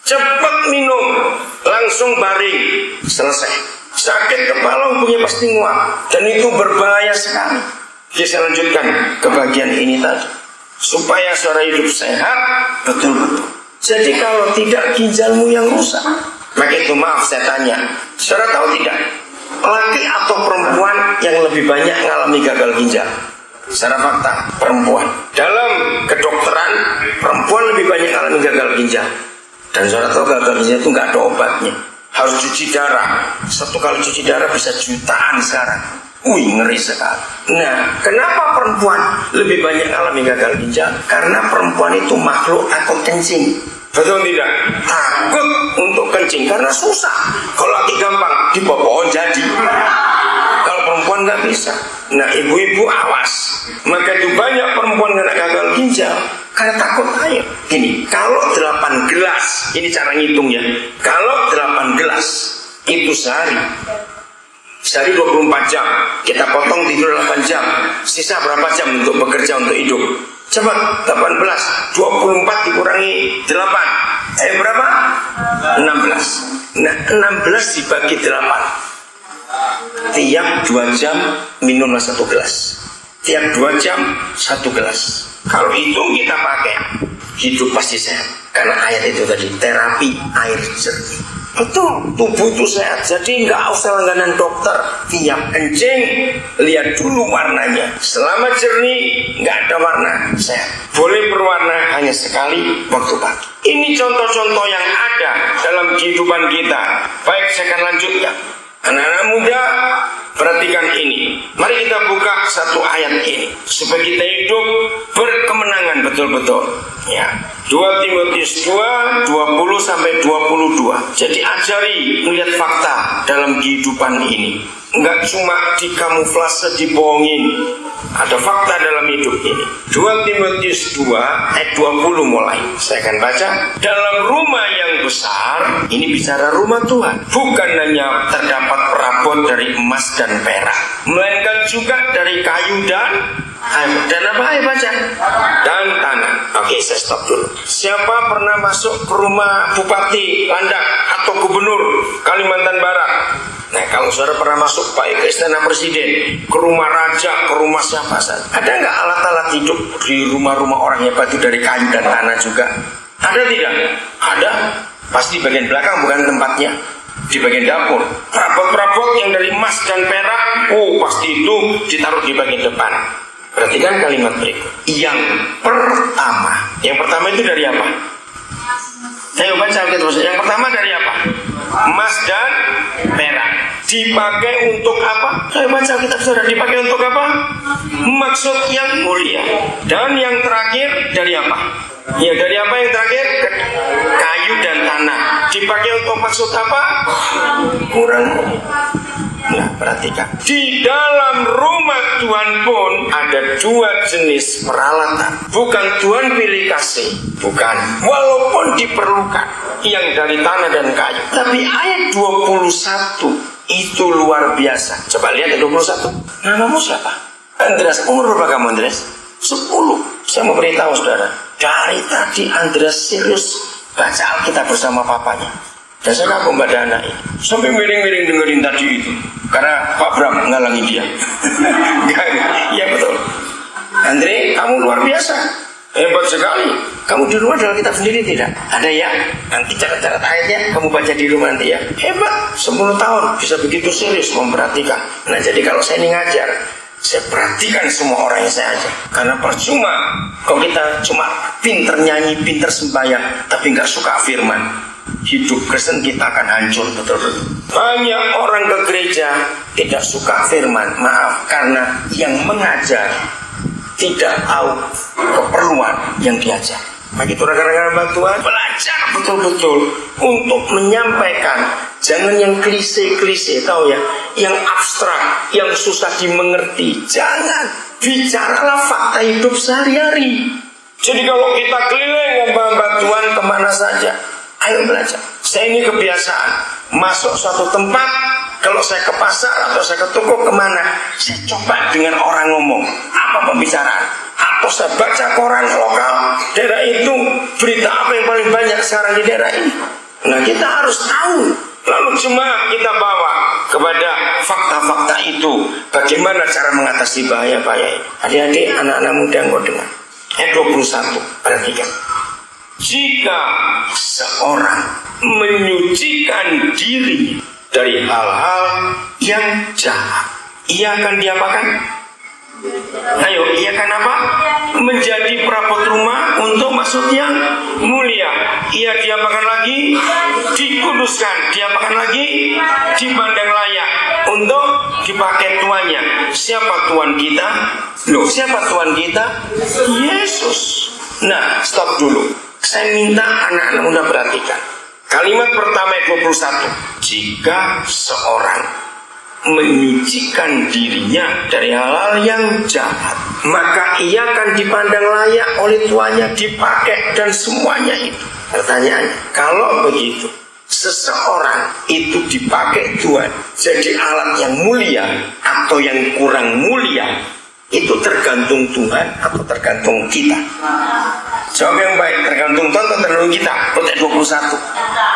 Cepat minum, langsung baring, selesai. Sakit kepala punya pasti nguap, dan itu berbahaya sekali. Jadi saya lanjutkan ke bagian ini tadi, supaya saudara hidup sehat betul-betul. Jadi kalau tidak ginjalmu yang rusak, maka itu maaf saya tanya, saudara tahu tidak, laki atau perempuan yang lebih banyak mengalami gagal ginjal? Secara fakta, perempuan. Dalam kedokteran, perempuan lebih banyak mengalami gagal ginjal. Dan saudara tahu gagal ginjal itu nggak ada obatnya, harus cuci darah. 1 kali cuci darah bisa jutaan sekarang. Ngeri sekali. Nah, kenapa perempuan lebih banyak alami gagal ginjal? Karena perempuan itu makhluk takut kencing. Betul tidak? Takut untuk kencing karena susah. Kalau laki gampang, di bawah pohon jadi. Kalau perempuan nggak bisa. Nah, ibu-ibu awas. Maka itu banyak perempuan kena gagal ginjal karena takut air. Gini, kalau 8 gelas, ini cara ngitungnya. Kalau 8 gelas itu sehari 24 jam, kita potong tidur 8 jam, sisa berapa jam untuk bekerja, untuk hidup? Coba 18, 24 dikurangi 8, berapa? 16. Nah, 16 dibagi 8, tiap 2 jam minumlah 1 gelas, tiap 2 jam 1 gelas. Kalau itu kita pakai, hidup pasti sehat. Karena ayat itu tadi, terapi air jernih. Betul, tubuh itu sehat. Jadi nggak usah langganan dokter. Tiap kencing lihat dulu warnanya. Selama jernih, nggak ada warna, sehat. Boleh berwarna hanya sekali waktu pagi. Ini contoh-contoh yang ada dalam kehidupan kita. Baik, saya akan lanjutkan. Anak-anak muda, perhatikan ini. Mari kita buka satu ayat ini supaya kita hidup berkemenangan betul-betul. Ya, 2 Timotius 2, 20 sampai 22. Jadi ajari melihat fakta dalam kehidupan ini. Enggak cuma dikamuflase, dibohongin. Ada fakta dalam hidup ini. 2 Timotius 2 ayat 20 mulai. Saya akan baca. Dalam rumah yang besar, ini bicara rumah Tuhan, bukan hanya terdapat perabot dari emas dan perak, melainkan juga dari kayu dan apa? Ayo baca. Dan tanah. Oke, saya stop dulu. Siapa pernah masuk ke rumah bupati Landak atau gubernur Kalimantan Barat? Nah, kalau saudara pernah masuk ke istana presiden, ke rumah raja, ke rumah siapa saja, ada nggak alat-alat hidup di rumah-rumah orang hebat itu dari kayu dan tanah juga? Ada tidak? Ada. Pasti di bagian belakang, bukan tempatnya. Di bagian dapur, perabot-perabot yang dari emas dan perak, pasti itu ditaruh di bagian depan. Perhatikan kalimat berikut. Yang pertama itu dari apa? Saya baca terus. Yang pertama dari apa? Emas dan perak. Dipakai untuk apa? Saya baca kitab saudara. Dipakai untuk apa? Maksud yang mulia. Dan yang terakhir dari apa? Ya, dari apa yang terakhir? Kayu dan tanah. Dipakai untuk maksud apa? Kurang mulia. Nah, perhatikan. Di dalam rumah Tuhan pun ada dua jenis peralatan. Bukan Tuhan pilih kasih, bukan. Walaupun diperlukan yang dari tanah dan kayu. Tapi ayat 21 itu luar biasa. Coba lihat ayat 21. Namamu siapa? Andreas. Umur berapa kamu, Andreas? 10. Saya mau beritahu saudara, dari tadi Andreas serius baca Alkitab bersama papanya. Dan saya ngaku Mbak Dana ini sampai miring-miring dengerin tadi itu, karena Pak Bram ngalangin dia. Ya betul. Andre, kamu luar biasa, hebat sekali. Kamu di rumah dalam kitab sendiri tidak? Ada ya? Nanti catat-catat ayatnya, kamu baca di rumah nanti ya. Hebat, 10 tahun bisa begitu serius memperhatikan. Nah, jadi kalau saya ini ngajar, saya perhatikan semua orang yang saya ajar. Karena percuma kalau kita cuma pinter nyanyi, pinter sembahyang, tapi nggak suka firman, hidup Kristen kita akan hancur betul-betul. Banyak orang ke gereja tidak suka firman, maaf, karena yang mengajar tidak tahu keperluan yang diajar. Bagi rekan-rekan bantuan, belajar betul-betul untuk menyampaikan. Jangan yang klise-klise, tahu ya, yang abstrak, yang susah dimengerti. Jangan, bicaralah fakta hidup sehari-hari. Jadi kalau kita keliling membawa Tuhan kemana saja, ayo belajar. Saya ini kebiasaan masuk suatu tempat, kalau saya ke pasar atau saya ke toko kemana, saya coba dengan orang ngomong apa pembicaraan, atau saya baca koran lokal daerah itu, berita apa yang paling banyak sekarang di daerah ini. Nah, kita harus tahu, lalu cuma kita bawa kepada fakta-fakta itu, bagaimana cara mengatasi bahaya-bahaya ini. Adik-adik, anak-anak muda yang kau dengar, ayat 21, perhatikan. Jika seorang menyucikan diri dari hal-hal yang jahat, ia akan diapakan? Ayo, ia akan apa? Menjadi perabot rumah untuk maksud yang mulia. Ia diapakan lagi? Dikuduskan. Diapakan lagi? Dipandang layak untuk dipakai tuannya. Siapa Tuhan kita? Loh, siapa Tuhan kita? Yesus. Nah, stop dulu. Saya minta anak-anak muda perhatikan. Kalimat pertama ayat 21. Jika seorang menyucikan dirinya dari hal-hal yang jahat, maka ia akan dipandang layak oleh tuannya, dipakai dan semuanya itu. Pertanyaannya, kalau begitu, seseorang itu dipakai Tuhan jadi alat yang mulia atau yang kurang mulia, itu tergantung Tuhan atau tergantung kita? Jawab yang baik, tergantung Tuhan atau tergantung kita? Ayat 21.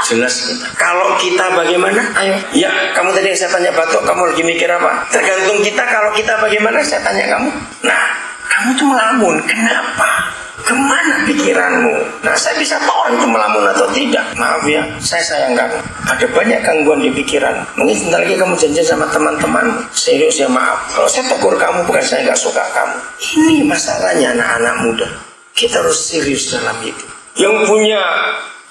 Jelas kita. Kalau kita bagaimana? Ayo. Ya, kamu tadi yang saya tanya batuk, kamu lagi mikir apa? Tergantung kita. Kalau kita bagaimana? Saya tanya kamu. Nah, kamu tuh melamun. Kenapa? Kemana pikiranmu? Nah, saya bisa tahu orang itu melamun atau tidak. Maaf ya, saya sayang kamu. Ada banyak gangguan di pikiran. Mungkin sebentar lagi kamu janjian sama teman-teman. Serius ya, maaf. Kalau saya tegur kamu, bukan saya nggak suka kamu. Ini masalahnya anak-anak muda. Kita harus serius dalam hidup. Yang punya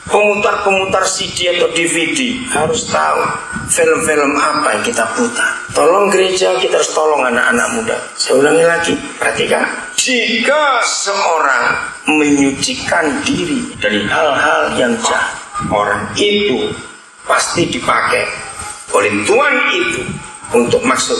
pemutar-pemutar CD atau DVD harus tahu film-film apa yang kita putar. Tolong gereja, kita harus tolong anak-anak muda. Saya ulangi lagi, perhatikan. Jika seorang menyucikan diri dari hal-hal yang jahat, orang itu pasti dipakai oleh Tuhan itu untuk maksud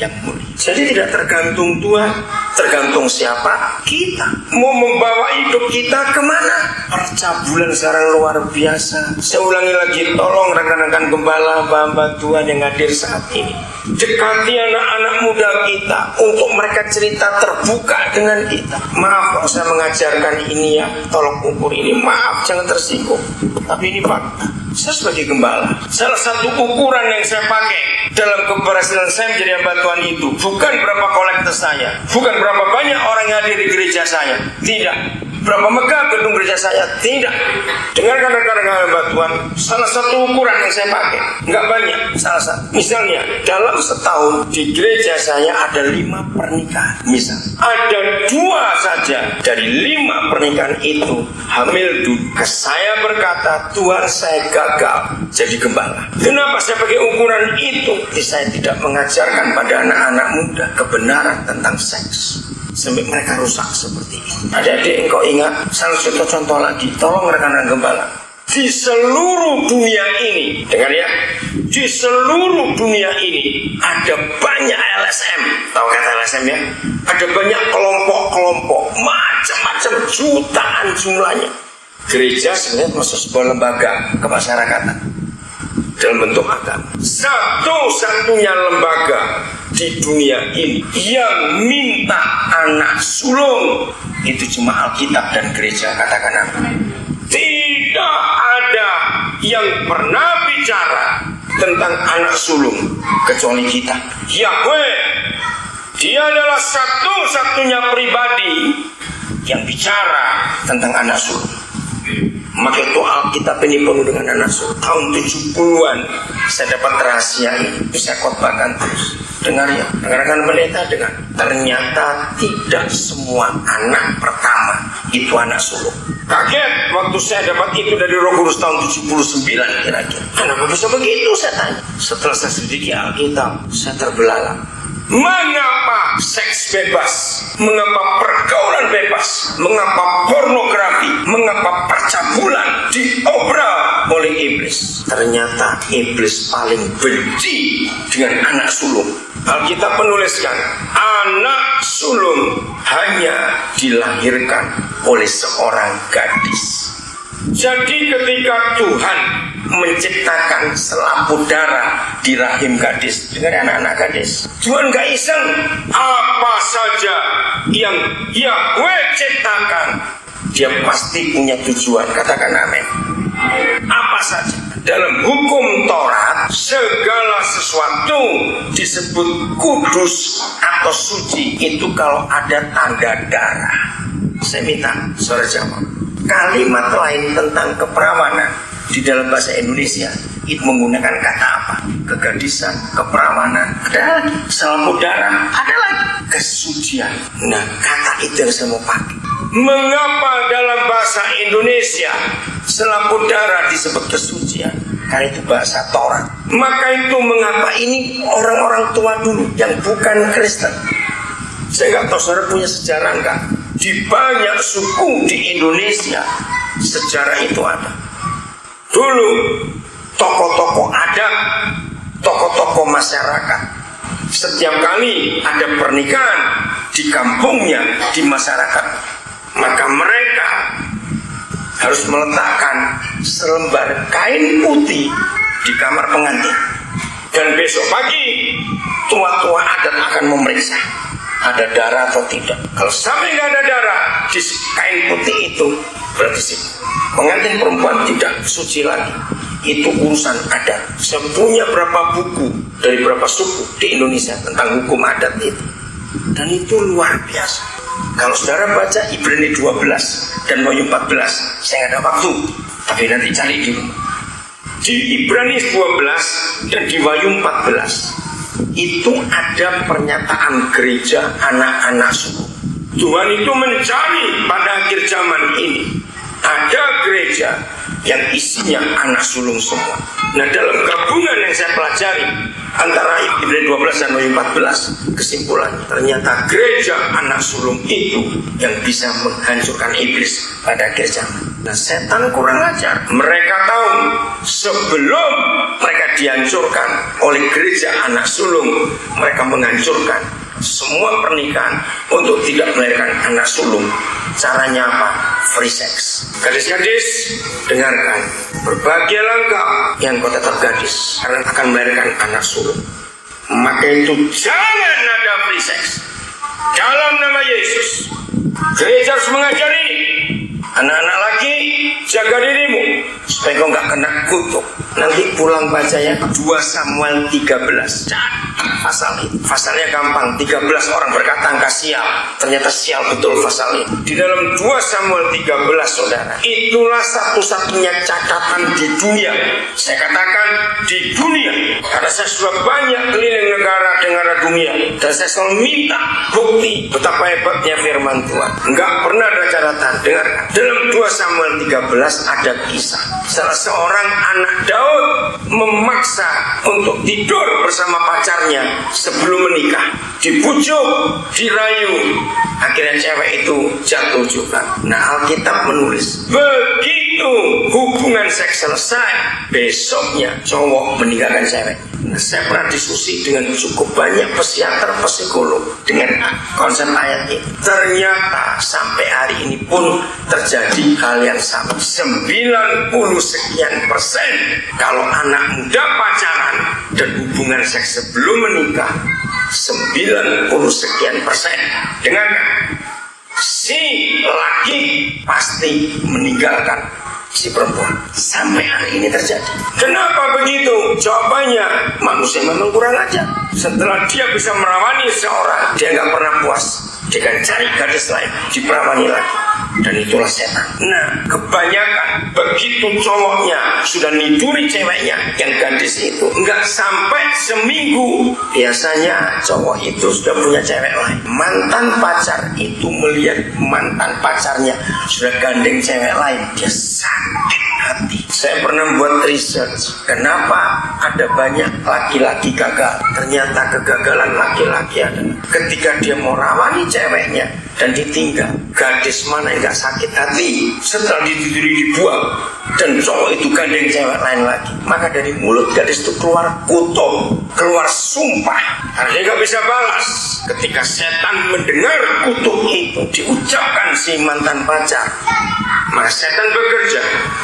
yang mulia. Jadi tidak tergantung Tuhan, tergantung siapa kita. Mau membawa hidup kita kemana? Percabulan sekarang luar biasa. Saya ulangi lagi, tolong rekan-rekan gembala, hamba Tuhan yang hadir saat ini, dekati anak-anak muda kita untuk mereka cerita terbuka dengan kita. Maaf kalau saya mengajarkan ini ya, tolong ukur ini. Maaf, jangan tersinggung. Tapi ini fakta. Saya sebagai gembala, salah satu ukuran yang saya pakai dalam keberhasilan saya menjadi hamba Tuhan itu bukan berapa kolektor saya, bukan berapa banyak orang yang hadir di gereja saya, tidak. Berapa megah gedung gereja saya, tidak. Dengarkan rekan-rekan hamba Tuhan, salah satu ukuran yang saya pakai, nggak banyak, salah satu. Misalnya, dalam setahun di gereja saya ada 5 pernikahan. Misal, ada 2 saja dari 5 pernikahan itu hamil dulu. Saya berkata, Tuhan, saya gagal jadi gembala. Kenapa saya pakai ukuran itu? Saya tidak mengajarkan pada anak-anak muda kebenaran tentang seks sampai mereka rusak seperti ini. Adik-adik, engkau ingat salah satu contoh lagi, tolong rekan-rekan gembala. Di seluruh dunia ini, dengar ya, di seluruh dunia ini ada banyak LSM. Tahu kata LSM ya? Ada banyak kelompok-kelompok, macam-macam, jutaan jumlahnya. Gereja sebenarnya masuk sebuah lembaga kemasyarakatan dalam bentuk agama. Satu-satunya lembaga di dunia ini yang minta anak sulung itu cuma Alkitab dan gereja. Katakan apa? Tidak ada yang pernah bicara tentang anak sulung kecuali kita. Yahweh, dia adalah satu-satunya pribadi yang bicara tentang anak sulung. Maka itu Alkitab ini penuh dengan anak sulung. Tahun 70-an saya dapat rahasia ini, bisa khotbahkan terus. Dengar ya, dengarkan pendeta, dengar. Ternyata tidak semua anak pertama itu anak sulung. Kaget waktu saya dapat itu dari Roh Kudus tahun 79 kira-kira. Kenapa bisa begitu, saya tanya. Setelah saya selidiki Alkitab, saya terbelalak. Mengapa seks bebas? Mengapa pergaulan bebas? Mengapa pornografi? Mengapa percabulan diobral oleh iblis? Ternyata iblis paling benci dengan anak sulung. Alkitab menuliskan, anak sulung hanya dilahirkan oleh seorang gadis. Jadi ketika Tuhan menciptakan selaput darah di rahim gadis, dengar anak-anak gadis, Tuhan gak iseng. Apa saja yang Yahweh ciptakan, dia pasti punya tujuan. Katakan amin. Apa saja. Dalam hukum Taurat, segala sesuatu disebut kudus atau suci itu kalau ada tanda darah. Saya minta saudara jawab. Kalimat lain tentang keperawanan di dalam bahasa Indonesia itu menggunakan kata apa? Kegadisan, keperawanan, ada lagi selaput darah, ada lagi kesucian. Nah, kata itu yang saya mau pakai. Mengapa dalam bahasa Indonesia selaput darah disebut kesucian? Karena itu bahasa Taurat. Maka itu mengapa ini orang-orang tua dulu yang bukan Kristen. Saya nggak tahu saudara punya sejarah nggak? Di banyak suku di Indonesia sejarah itu ada. Dulu tokoh-tokoh adat, tokoh-tokoh masyarakat, setiap kali ada pernikahan di kampungnya, di masyarakat, maka mereka harus meletakkan selembar kain putih di kamar pengantin. Dan besok pagi tua-tua adat akan memeriksa ada darah atau tidak. Kalau sampai nggak ada darah di kain putih itu, berarti sih pengantin perempuan tidak suci lagi. Itu urusan adat. Saya punya berapa buku dari berapa suku di Indonesia tentang hukum adat itu, dan itu luar biasa. Kalau saudara baca Ibrani 12 dan Wahyu 14, saya nggak ada waktu, tapi nanti cari di rumah. Di Ibrani 12 dan di Wahyu 14 itu ada pernyataan gereja anak-anak sulung. Tuhan itu mencari pada akhir zaman ini ada gereja yang isinya anak sulung semua. Nah, dalam gabungan yang saya pelajari antara Ibrani 12 dan Wahyu 14, kesimpulannya ternyata gereja anak sulung itu yang bisa menghancurkan iblis pada akhir zaman. Nah, setan kurang ajar. Mereka tahu sebelum mereka dihancurkan oleh gereja anak sulung, mereka menghancurkan semua pernikahan untuk tidak melahirkan anak sulung. Caranya apa? Free sex. Gadis-gadis, dengarkan. Berbahagialah engkau yang kau tetap gadis, karena akan melahirkan anak sulung. Maka itu jangan ada free sex. Dalam nama Yesus, gereja harus mengajari anak-anak lagi, jaga dirimu. supaya kau nggak kena kutuk. Nanti pulang baca ya 2 Samuel 13. Pasal ini, pasalnya gampang. 13 orang berkata engkau sial. Ternyata sial betul pasal ini. Di dalam 2 Samuel 13, saudara, itulah satu-satunya catatan di dunia. Saya katakan di dunia, karena saya sudah banyak keliling negara dunia, dan saya selalu minta bukti betapa hebatnya firman Tuhan. Enggak pernah ada catatan. Dengarkan, dalam 2 Samuel 13 ada kisah salah seorang anak Daud memaksa untuk tidur bersama pacarnya sebelum menikah. Dibujuk, dirayu, akhirnya cewek itu jatuh juga. Nah, Alkitab menulis, begitu hubungan seks selesai, besoknya cowok meninggalkan cewek. Nah, saya pernah diskusi dengan cukup banyak psikiater, psikolog dengan konsep ayat ini. Ternyata sampai hari ini pun terjadi hal yang sama. 90% kalau anak muda pacaran dan hubungan seks sebelum menikah, 90% dengarkan, si laki pasti meninggalkan si perempuan. Sampai hari ini terjadi. Kenapa begitu? Jawabannya, manusia memang kurang ajar. Setelah dia bisa merawani seorang, dia nggak pernah puas. Dia akan cari gadis lain, diperawani lagi. Dan itulah setan. Nah, kebanyakan begitu cowoknya sudah niduri ceweknya, yang gadis itu nggak sampai seminggu, biasanya cowok itu sudah punya cewek lain. Mantan pacar itu melihat mantan pacarnya sudah gandeng cewek lain, dia sakit hati. Saya pernah buat research, kenapa ada banyak laki-laki gagal. Ternyata kegagalan laki-laki adalah ketika dia mau rawani ceweknya dan ditinggal. Gadis mana yang gak sakit hati setelah ditiduri dibuang dan cowok itu gandeng cewek lain lagi, maka dari mulut gadis itu keluar kutuk, keluar sumpah, karena dia gak bisa balas. Ketika setan mendengar kutuk itu diucapkan si mantan pacar, maka setan bekerja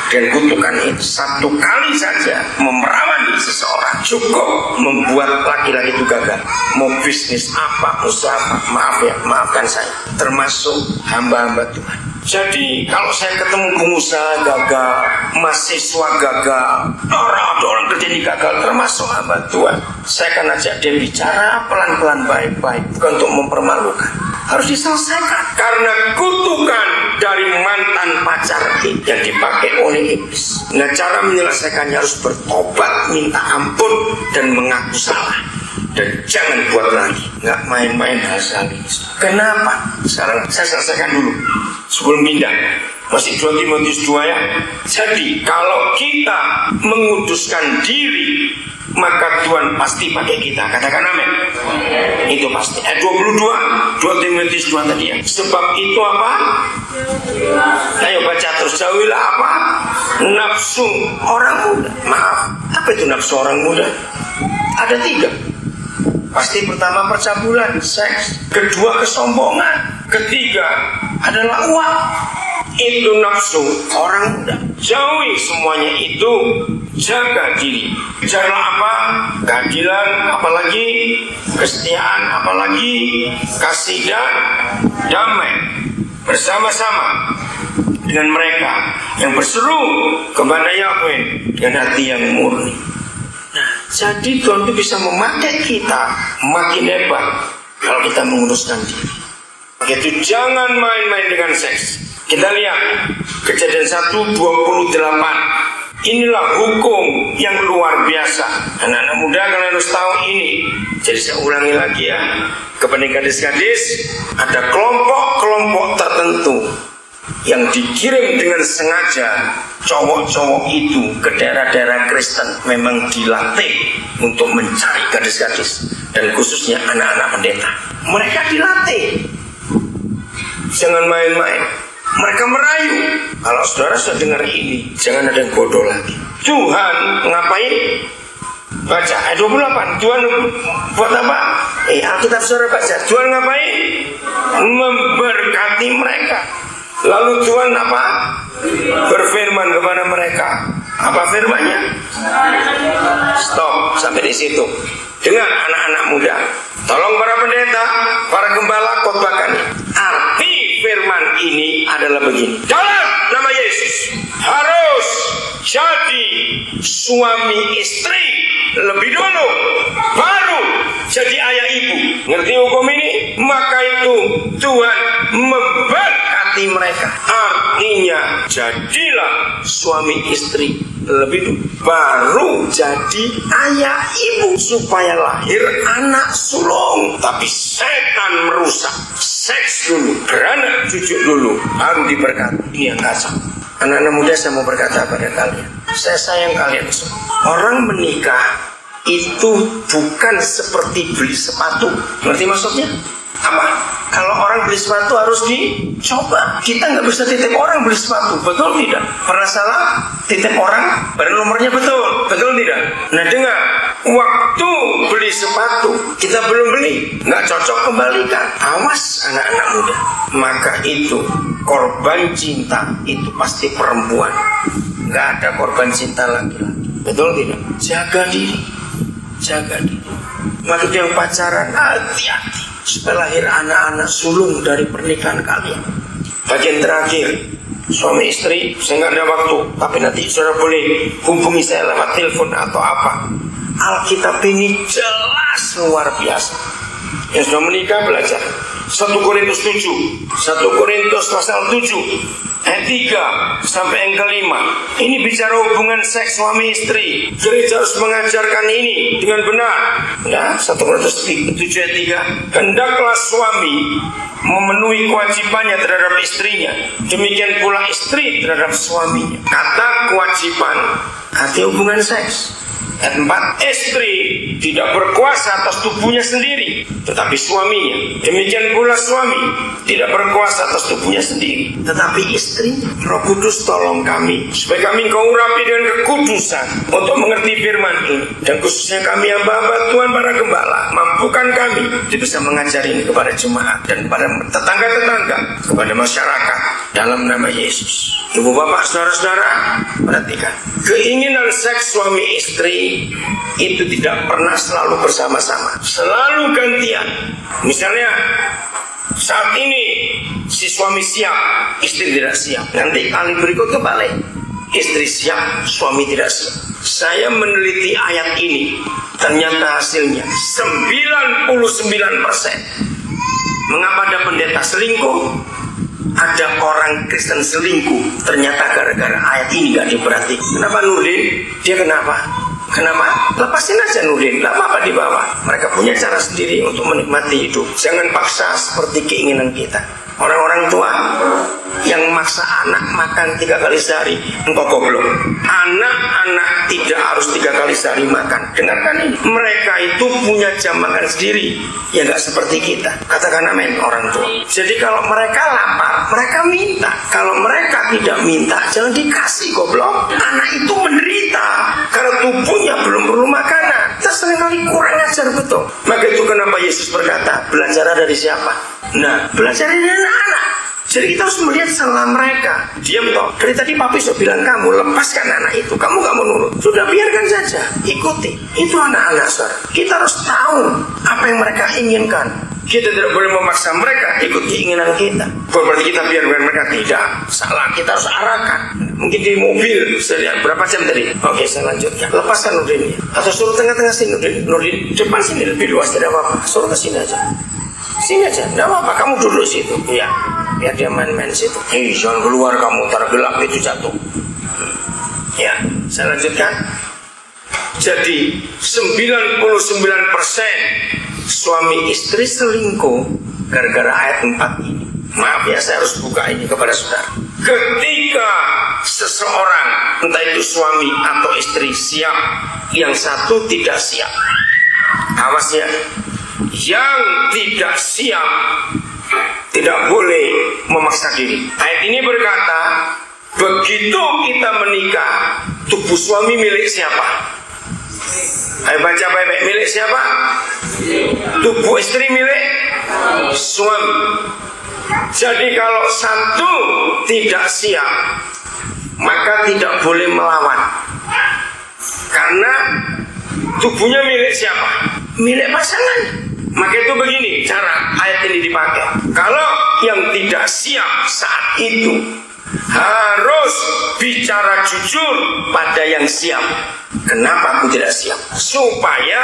dan kutukan itu satu kali saja memerawani seseorang cukup membuat laki-laki itu gagal. Mau bisnis apa, usaha apa, maaf ya, maafkan saya, termasuk hamba-hamba Tuhan. Jadi kalau saya ketemu pengusaha gagal, mahasiswa gagal, orang kerja ini gagal, termasuk hamba Tuhan, saya akan ajak dia bicara pelan-pelan baik-baik, bukan untuk mempermalukan. Harus diselesaikan, karena kutukan dari mantan pacar yang dipakai oleh iblis. Nah, cara menyelesaikannya harus bertobat, minta ampun, dan mengaku salah. Dan jangan buat lagi. Nggak main-main hal ini. Kenapa? Sekarang saya selesaikan dulu sebelum pindah. Masih 2 Timotius 2 ya. Jadi kalau kita menguduskan diri, maka Tuhan pasti pakai kita. Katakan amin. Itu pasti. 22 2 Timotius 2 tadi ya. Sebab itu apa? Ayo baca terus. Jauhilah apa? Nafsu orang muda. Maaf, apa itu nafsu orang muda? Ada 3. Pasti pertama percabulan, seks. Kedua kesombongan. Ketiga adalah uang. Itu nafsu orang muda. Jauhi semuanya itu. Jaga diri. Kejarlah apa? Keadilan, apalagi kesetiaan, apalagi kasih dan damai bersama-sama dengan mereka yang berseru kepada Yahweh dengan hati yang murni. Nah, jadi Tuhan itu bisa memakai kita makin hebat kalau kita menguruskan diri. Begitu, jangan main-main dengan seks. Kita lihat Kejadian 1:28. Inilah hukum yang luar biasa. Anak-anak muda kalian harus tahu ini. Jadi saya ulangi lagi ya, kepada gadis-gadis, ada kelompok-kelompok tertentu yang dikirim dengan sengaja. Cowok-cowok itu ke daerah-daerah Kristen memang dilatih untuk mencari gadis-gadis, dan khususnya anak-anak pendeta. Mereka dilatih, jangan main-main. Mereka merayu. Kalau saudara sudah dengar ini, jangan ada yang bodoh lagi. Tuhan ngapain? Baca ayat 28. Tuhan buat apa? Alkitab saudara baca. Tuhan ngapain? Memberkati mereka. Lalu Tuhan apa? Berfirman kepada mereka. Apa firman-Nya? Stop sampai di situ. Dengar anak-anak muda, tolong para pendeta, para gembala khotbahkan. Arti firman ini adalah begini. Dalam nama Yesus harus jadi suami istri lebih dulu, baru jadi ayah ibu. Ngerti hukum ini? Maka itu Tuhan memberkati mereka. Artinya jadilah suami istri lebih dulu, baru jadi ayah ibu, supaya lahir anak sulung. Tapi setan merusak. Seks dulu, beranak cucu dulu, baru diberkati. Ini yang kacau. Anak-anak muda, saya mau berkata pada kalian, saya sayang kalian semua. Orang menikah itu bukan seperti beli sepatu. Ngerti maksudnya? Apa? Kalau orang beli sepatu harus dicoba. Kita nggak bisa titip orang beli sepatu, betul tidak? Pernah salah titip orang, baru nomornya betul, betul tidak? Nah dengar, waktu beli sepatu kita belum beli, nggak cocok, kembalikan. Awas anak-anak muda. Maka itu korban cinta itu pasti perempuan. Nggak ada korban cinta laki-laki, betul tidak? Jaga diri, jaga diri. Waktu yang pacaran, hati-hati supaya lahir anak-anak sulung dari pernikahan kalian. Bagian terakhir, suami istri, saya nggak ada waktu, tapi nanti saudara boleh hubungi saya lewat telepon atau apa. Alkitab ini jelas luar biasa. Yang sudah menikah belajar. 1 Korintus 7, 1 Korintus pasal 7 ayat 3 sampai yang kelima. Ini bicara hubungan seks suami istri. Gereja harus mengajarkan ini dengan benar. Ya, 1 Korintus 7 ayat 3. Hendaklah suami memenuhi kewajibannya terhadap istrinya, demikian pula istri terhadap suaminya. Kata kewajiban arti hubungan seks. Ayat 4, istri tidak berkuasa atas tubuhnya sendiri, tetapi suaminya. Demikian pula suami tidak berkuasa atas tubuhnya sendiri, tetapi istrinya. Roh Kudus tolong kami, supaya kami kau urapi dengan kekudusan untuk mengerti firman ini. Dan khususnya kami hamba-hamba Tuhan para gembala, mampukan kami untuk bisa mengajari ini kepada jemaat dan kepada tetangga-tetangga, kepada masyarakat, dalam nama Yesus. Ibu bapak, saudara-saudara, perhatikan. Keinginan seks suami istri itu tidak pernah selalu bersama-sama, selalu gantian. Misalnya saat ini si suami siap, istri tidak siap. Nanti kali berikutnya balik, istri siap, suami tidak siap. Saya meneliti ayat ini, ternyata hasilnya 99%. Mengapa ada pendeta selingkuh? Ada orang Kristen selingkuh, ternyata gara-gara ayat ini gak diperhatikan. Kenapa Nurdin? Dia kenapa? Kenapa? Lepasin aja Nurdin, gak apa-apa di bawah. Mereka punya cara sendiri untuk menikmati hidup. Jangan paksa seperti keinginan kita. Orang-orang tua yang maksa anak makan 3 kali sehari, engkau goblok. Anak-anak tidak harus 3 kali sehari makan. Dengarkan ini, mereka itu punya jam makan sendiri, ya gak seperti kita. Katakan amin orang tua. Jadi kalau mereka lapar, mereka minta. Kalau mereka tidak minta, jangan dikasih goblok. Anak itu menderita karena tubuhnya belum perlu makanan. Kita seringkali kurang ajar, betul. Maka itu kenapa Yesus berkata, belajar dari siapa? Nah, belajar dari anak-anak. Jadi kita harus melihat salah mereka. Diam toh. Dari tadi papi sudah bilang kamu lepaskan anak itu. Kamu gak mau nurut. Sudah biarkan saja. Ikuti. Itu anak-anak saudara. Kita harus tahu apa yang mereka inginkan. Kita tidak boleh memaksa mereka ikut keinginan kita. Berarti kita biarkan mereka tidak. Salah. Kita harus arahkan. Mungkin di mobil. Saya lihat berapa jam tadi. Oke, saya lanjutkan. Lepaskan Nurdin. Atau suruh tengah-tengah sini Nurdin. Depan sini lebih luas. Tidak apa-apa. Suruh ke sini aja. Sini aja, tidak apa-apa, kamu duduk situ. Iya, biar dia main-main situ. Jangan keluar kamu, ntar gelap itu jatuh. Ya, saya lanjutkan. Jadi 99% suami istri selingkuh gara-gara ayat 4 ini. Maaf ya, saya harus buka ini kepada saudara. Ketika seseorang, entah itu suami atau istri, siap, yang satu tidak siap. Awas ya. Yang tidak siap tidak boleh memaksa diri. Ayat ini berkata, begitu kita menikah, tubuh suami milik siapa? Ayo baca baik-baik, milik siapa? Tubuh istri milik suami. Jadi kalau satu tidak siap, maka tidak boleh melawan. Karena tubuhnya milik siapa? Milik pasangan. Maka itu begini cara ayat ini dipakai. Kalau yang tidak siap saat itu Harus bicara jujur pada yang siap. Kenapa aku tidak siap? Supaya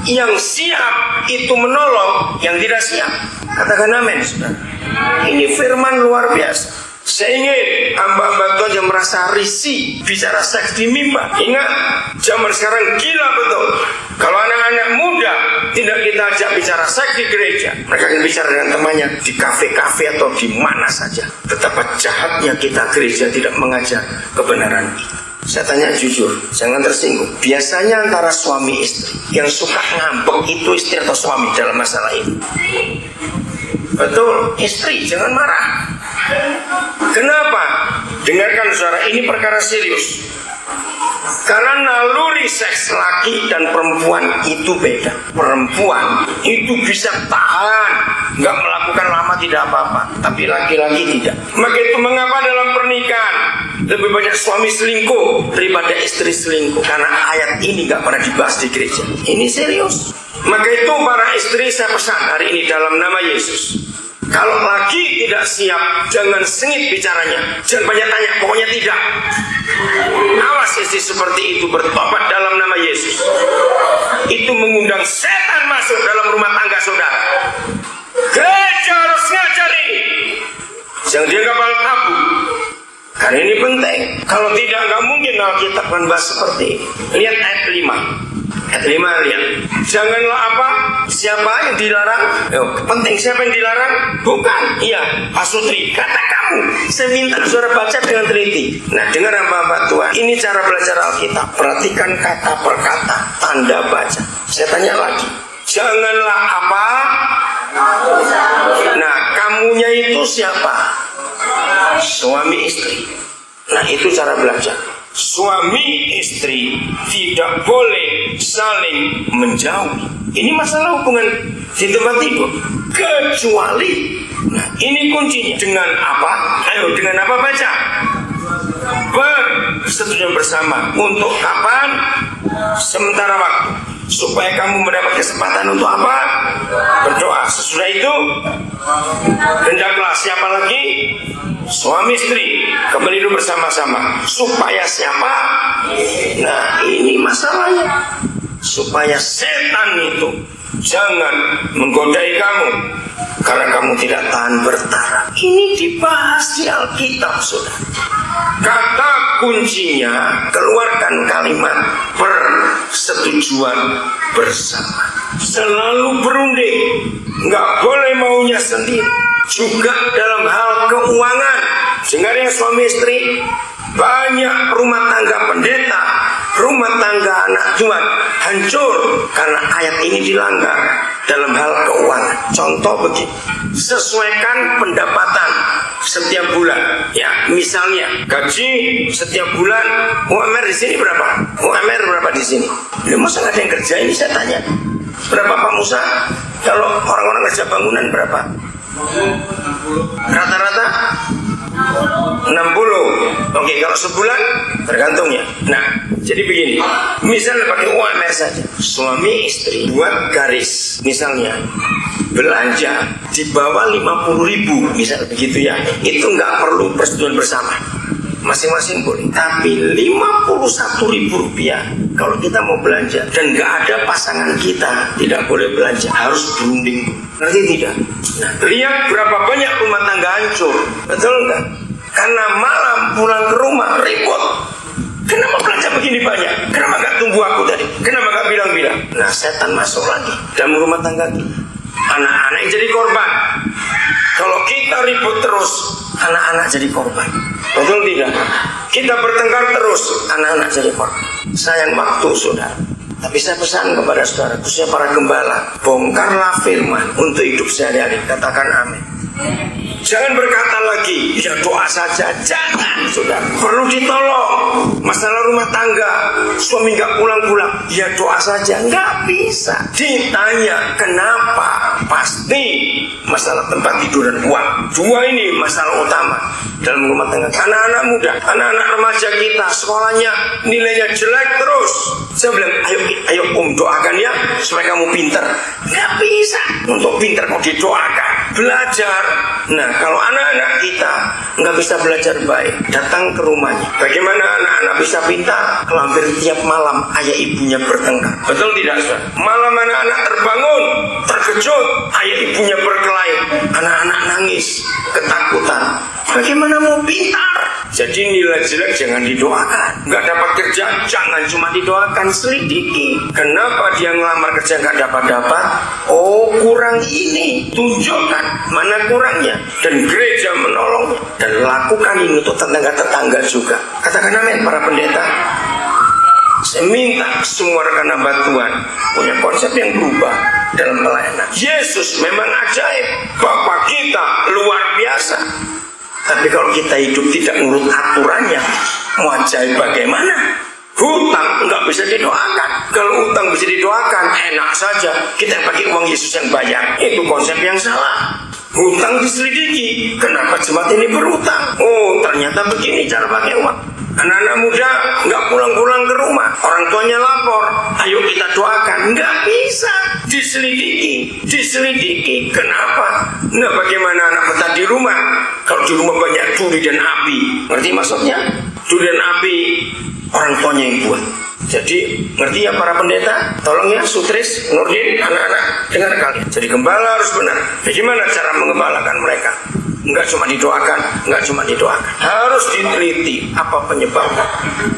yang siap itu menolong yang tidak siap. Katakan amin, saudara. Ini firman luar biasa. Saya ingin hamba-hamba Tuhan yang merasa risih bicara seks di mimbar. Ingat, zaman sekarang gila betul. Kalau anak-anak muda tidak kita ajak bicara seks di gereja, mereka akan bicara dengan temannya di kafe-kafe atau di mana saja. Betapa jahatnya kita gereja tidak mengajar kebenaran itu. Saya tanya jujur, jangan tersinggung. Biasanya antara suami istri yang suka ngambek itu istri atau suami dalam masalah ini. Betul, istri, jangan marah. Kenapa? Dengarkan saudara, ini perkara serius. Karena naluri seks laki dan perempuan itu beda. Perempuan itu bisa tahan, nggak melakukan lama tidak apa-apa. Tapi laki-laki tidak. Maka itu mengapa dalam pernikahan lebih banyak suami selingkuh daripada istri selingkuh? Karena ayat ini nggak pernah dibahas di gereja. Ini serius. Maka itu para istri saya pesan hari ini dalam nama Yesus. Kalau laki tidak siap, jangan sengit bicaranya. Jangan banyak tanya, pokoknya tidak. Awas istri seperti itu, bertobat dalam nama Yesus. Itu mengundang setan masuk dalam rumah tangga saudara. Gereja harus ngajar ini. Jangan dianggap hal tabu. Karena ini penting. Kalau tidak, nggak mungkin Alkitab membahas seperti ini. Lihat ayat 5. Ayat 5 lihat. Janganlah apa? Siapa yang dilarang? Penting siapa yang dilarang? Bukan. Iya, Pak Sutri. Kata kamu. Saya minta saudara baca dengan teliti. Nah, dengar apa Tuhan. Ini cara belajar Alkitab. Perhatikan kata per kata. Tanda baca. Saya tanya lagi. Janganlah apa? Nah, kamunya itu siapa? Suami istri. Nah, itu cara belajar. Suami istri tidak boleh saling menjauhi. Ini masalah hubungan di tempat tidur. Kecuali, nah ini kuncinya. Dengan apa? Ayo, dengan apa baca? Persetujuan bersama. Untuk kapan? Sementara waktu. Supaya kamu mendapat kesempatan untuk apa? Berdoa. Sesudah itu, hendaklah siapa lagi? Suami istri kembali hidup bersama-sama. Supaya siapa? Nah ini masalahnya. Supaya setan itu jangan menggodai kamu, karena kamu tidak tahan bertara. Ini dibahas di Alkitab, saudara. Kata kuncinya, keluarkan kalimat persetujuan bersama. Selalu berunding, nggak boleh maunya sendiri. Juga dalam hal keuangan. Dengar ya suami istri, banyak rumah tangga pendeta, rumah tangga anak Tuhan hancur karena ayat ini dilanggar dalam hal keuangan. Contoh begini, sesuaikan pendapatan setiap bulan. Ya, misalnya gaji setiap bulan, UMR di sini berapa? UMR berapa di sini? Ya, masa nggak ada yang kerja ini saya tanya. Berapa Pak Musa? Kalau orang-orang kerja bangunan berapa? Rata-rata 60. Oke, kalau sebulan tergantung ya. Nah, jadi begini. Misalnya pakai UMR saja. Suami istri buat garis. Misalnya belanja di bawah 50.000, misal begitu ya. Itu nggak perlu persetujuan bersama. Masing-masing boleh. Tapi 51.000 rupiah kalau kita mau belanja dan nggak ada pasangan kita, tidak boleh belanja. Harus berunding. Ngerti tidak? Nah, lihat berapa banyak rumah tangga hancur. Betul nggak? Karena malam pulang ke rumah ribut. Kenapa belanja begini banyak? Kenapa nggak tunggu aku tadi? Kenapa nggak bilang-bilang? Nah, setan masuk lagi dalam rumah tangga kita. Anak-anak yang jadi korban. Kalau kita ribut terus, anak-anak jadi korban. Betul tidak? Kita bertengkar terus, anak-anak jadi korban. Sayang waktu, saudara. Tapi saya pesan kepada saudara, khususnya para gembala, bongkarlah firman untuk hidup sehari-hari. Katakan amin. Jangan berkata lagi, ya doa saja. Jangan, saudara. Perlu ditolong. Masalah rumah tangga, suami nggak pulang-pulang, ya doa saja. Nggak bisa. Ditanya kenapa? Pasti masalah tempat tidur dan uang. Dua ini masalah utama dalam rumah tangga. Anak-anak muda, anak-anak remaja kita, sekolahnya nilainya jelek terus. Saya bilang, ayo doakan ya supaya kamu pintar. Nggak bisa. Untuk pintar kok didoakan. belajar. Nah, kalau anak-anak kita nggak bisa belajar baik, datang ke rumahnya. Bagaimana anak-anak bisa pintar? Kalau hampir tiap malam ayah ibunya bertengkar. Betul tidak, Ustaz? Malam anak-anak terbangun, terkejut, ayah ibunya berkelahi, anak-anak nangis, ketakutan. Bagaimana mau pintar? Jadi nilai jelek jangan didoakan. Nggak dapat kerja, jangan cuma didoakan, selidiki. Kenapa dia ngelamar kerja nggak dapat-dapat? Oh, kurang ini. Tunjukkan mana kurangnya. Dan gereja menolongnya. Dan lakukan ini untuk tetangga-tetangga juga. Katakan amin para pendeta. Saya minta semua rekan hamba Tuhan punya konsep yang berubah dalam pelayanan. Yesus memang ajaib. Bapa kita luar biasa. Tapi kalau kita hidup tidak ngurut aturannya, mau ajaib bagaimana? Hutang nggak bisa didoakan. Kalau hutang bisa didoakan, enak saja. Kita pakai uang Yesus yang bayar. Itu konsep yang salah. Hutang diselidiki. Kenapa jemaat ini berhutang? Oh, ternyata begini cara pakai uang. Anak-anak muda nggak pulang-pulang ke rumah. Orang tuanya lapor. Ayo kita doakan. Nggak bisa. Diselidiki. Kenapa? Nah, bagaimana anak betah di rumah? Kalau di rumah banyak duri dan api. Ngerti maksudnya? Duri dan api orang tuanya yang buat. Jadi ngerti ya para pendeta? Tolong ya Sutris, Nurdin, anak-anak dengar kalian. Jadi gembala harus benar. Bagaimana cara mengembalakan mereka? Enggak cuma didoakan, harus diteliti apa penyebabnya.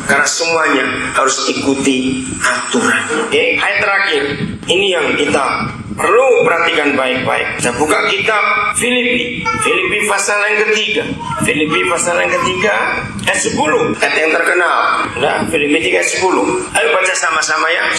Karena semuanya harus ikuti aturan. Oke, ayat terakhir. Ini yang kita perlu perhatikan baik-baik. Saya buka kitab Filipi pasal yang ketiga. Filipi pasal yang ketiga ayat 10. Ayat yang terkenal. Nah, Filipi 3 ayat 10. Ayo baca sama-sama ya.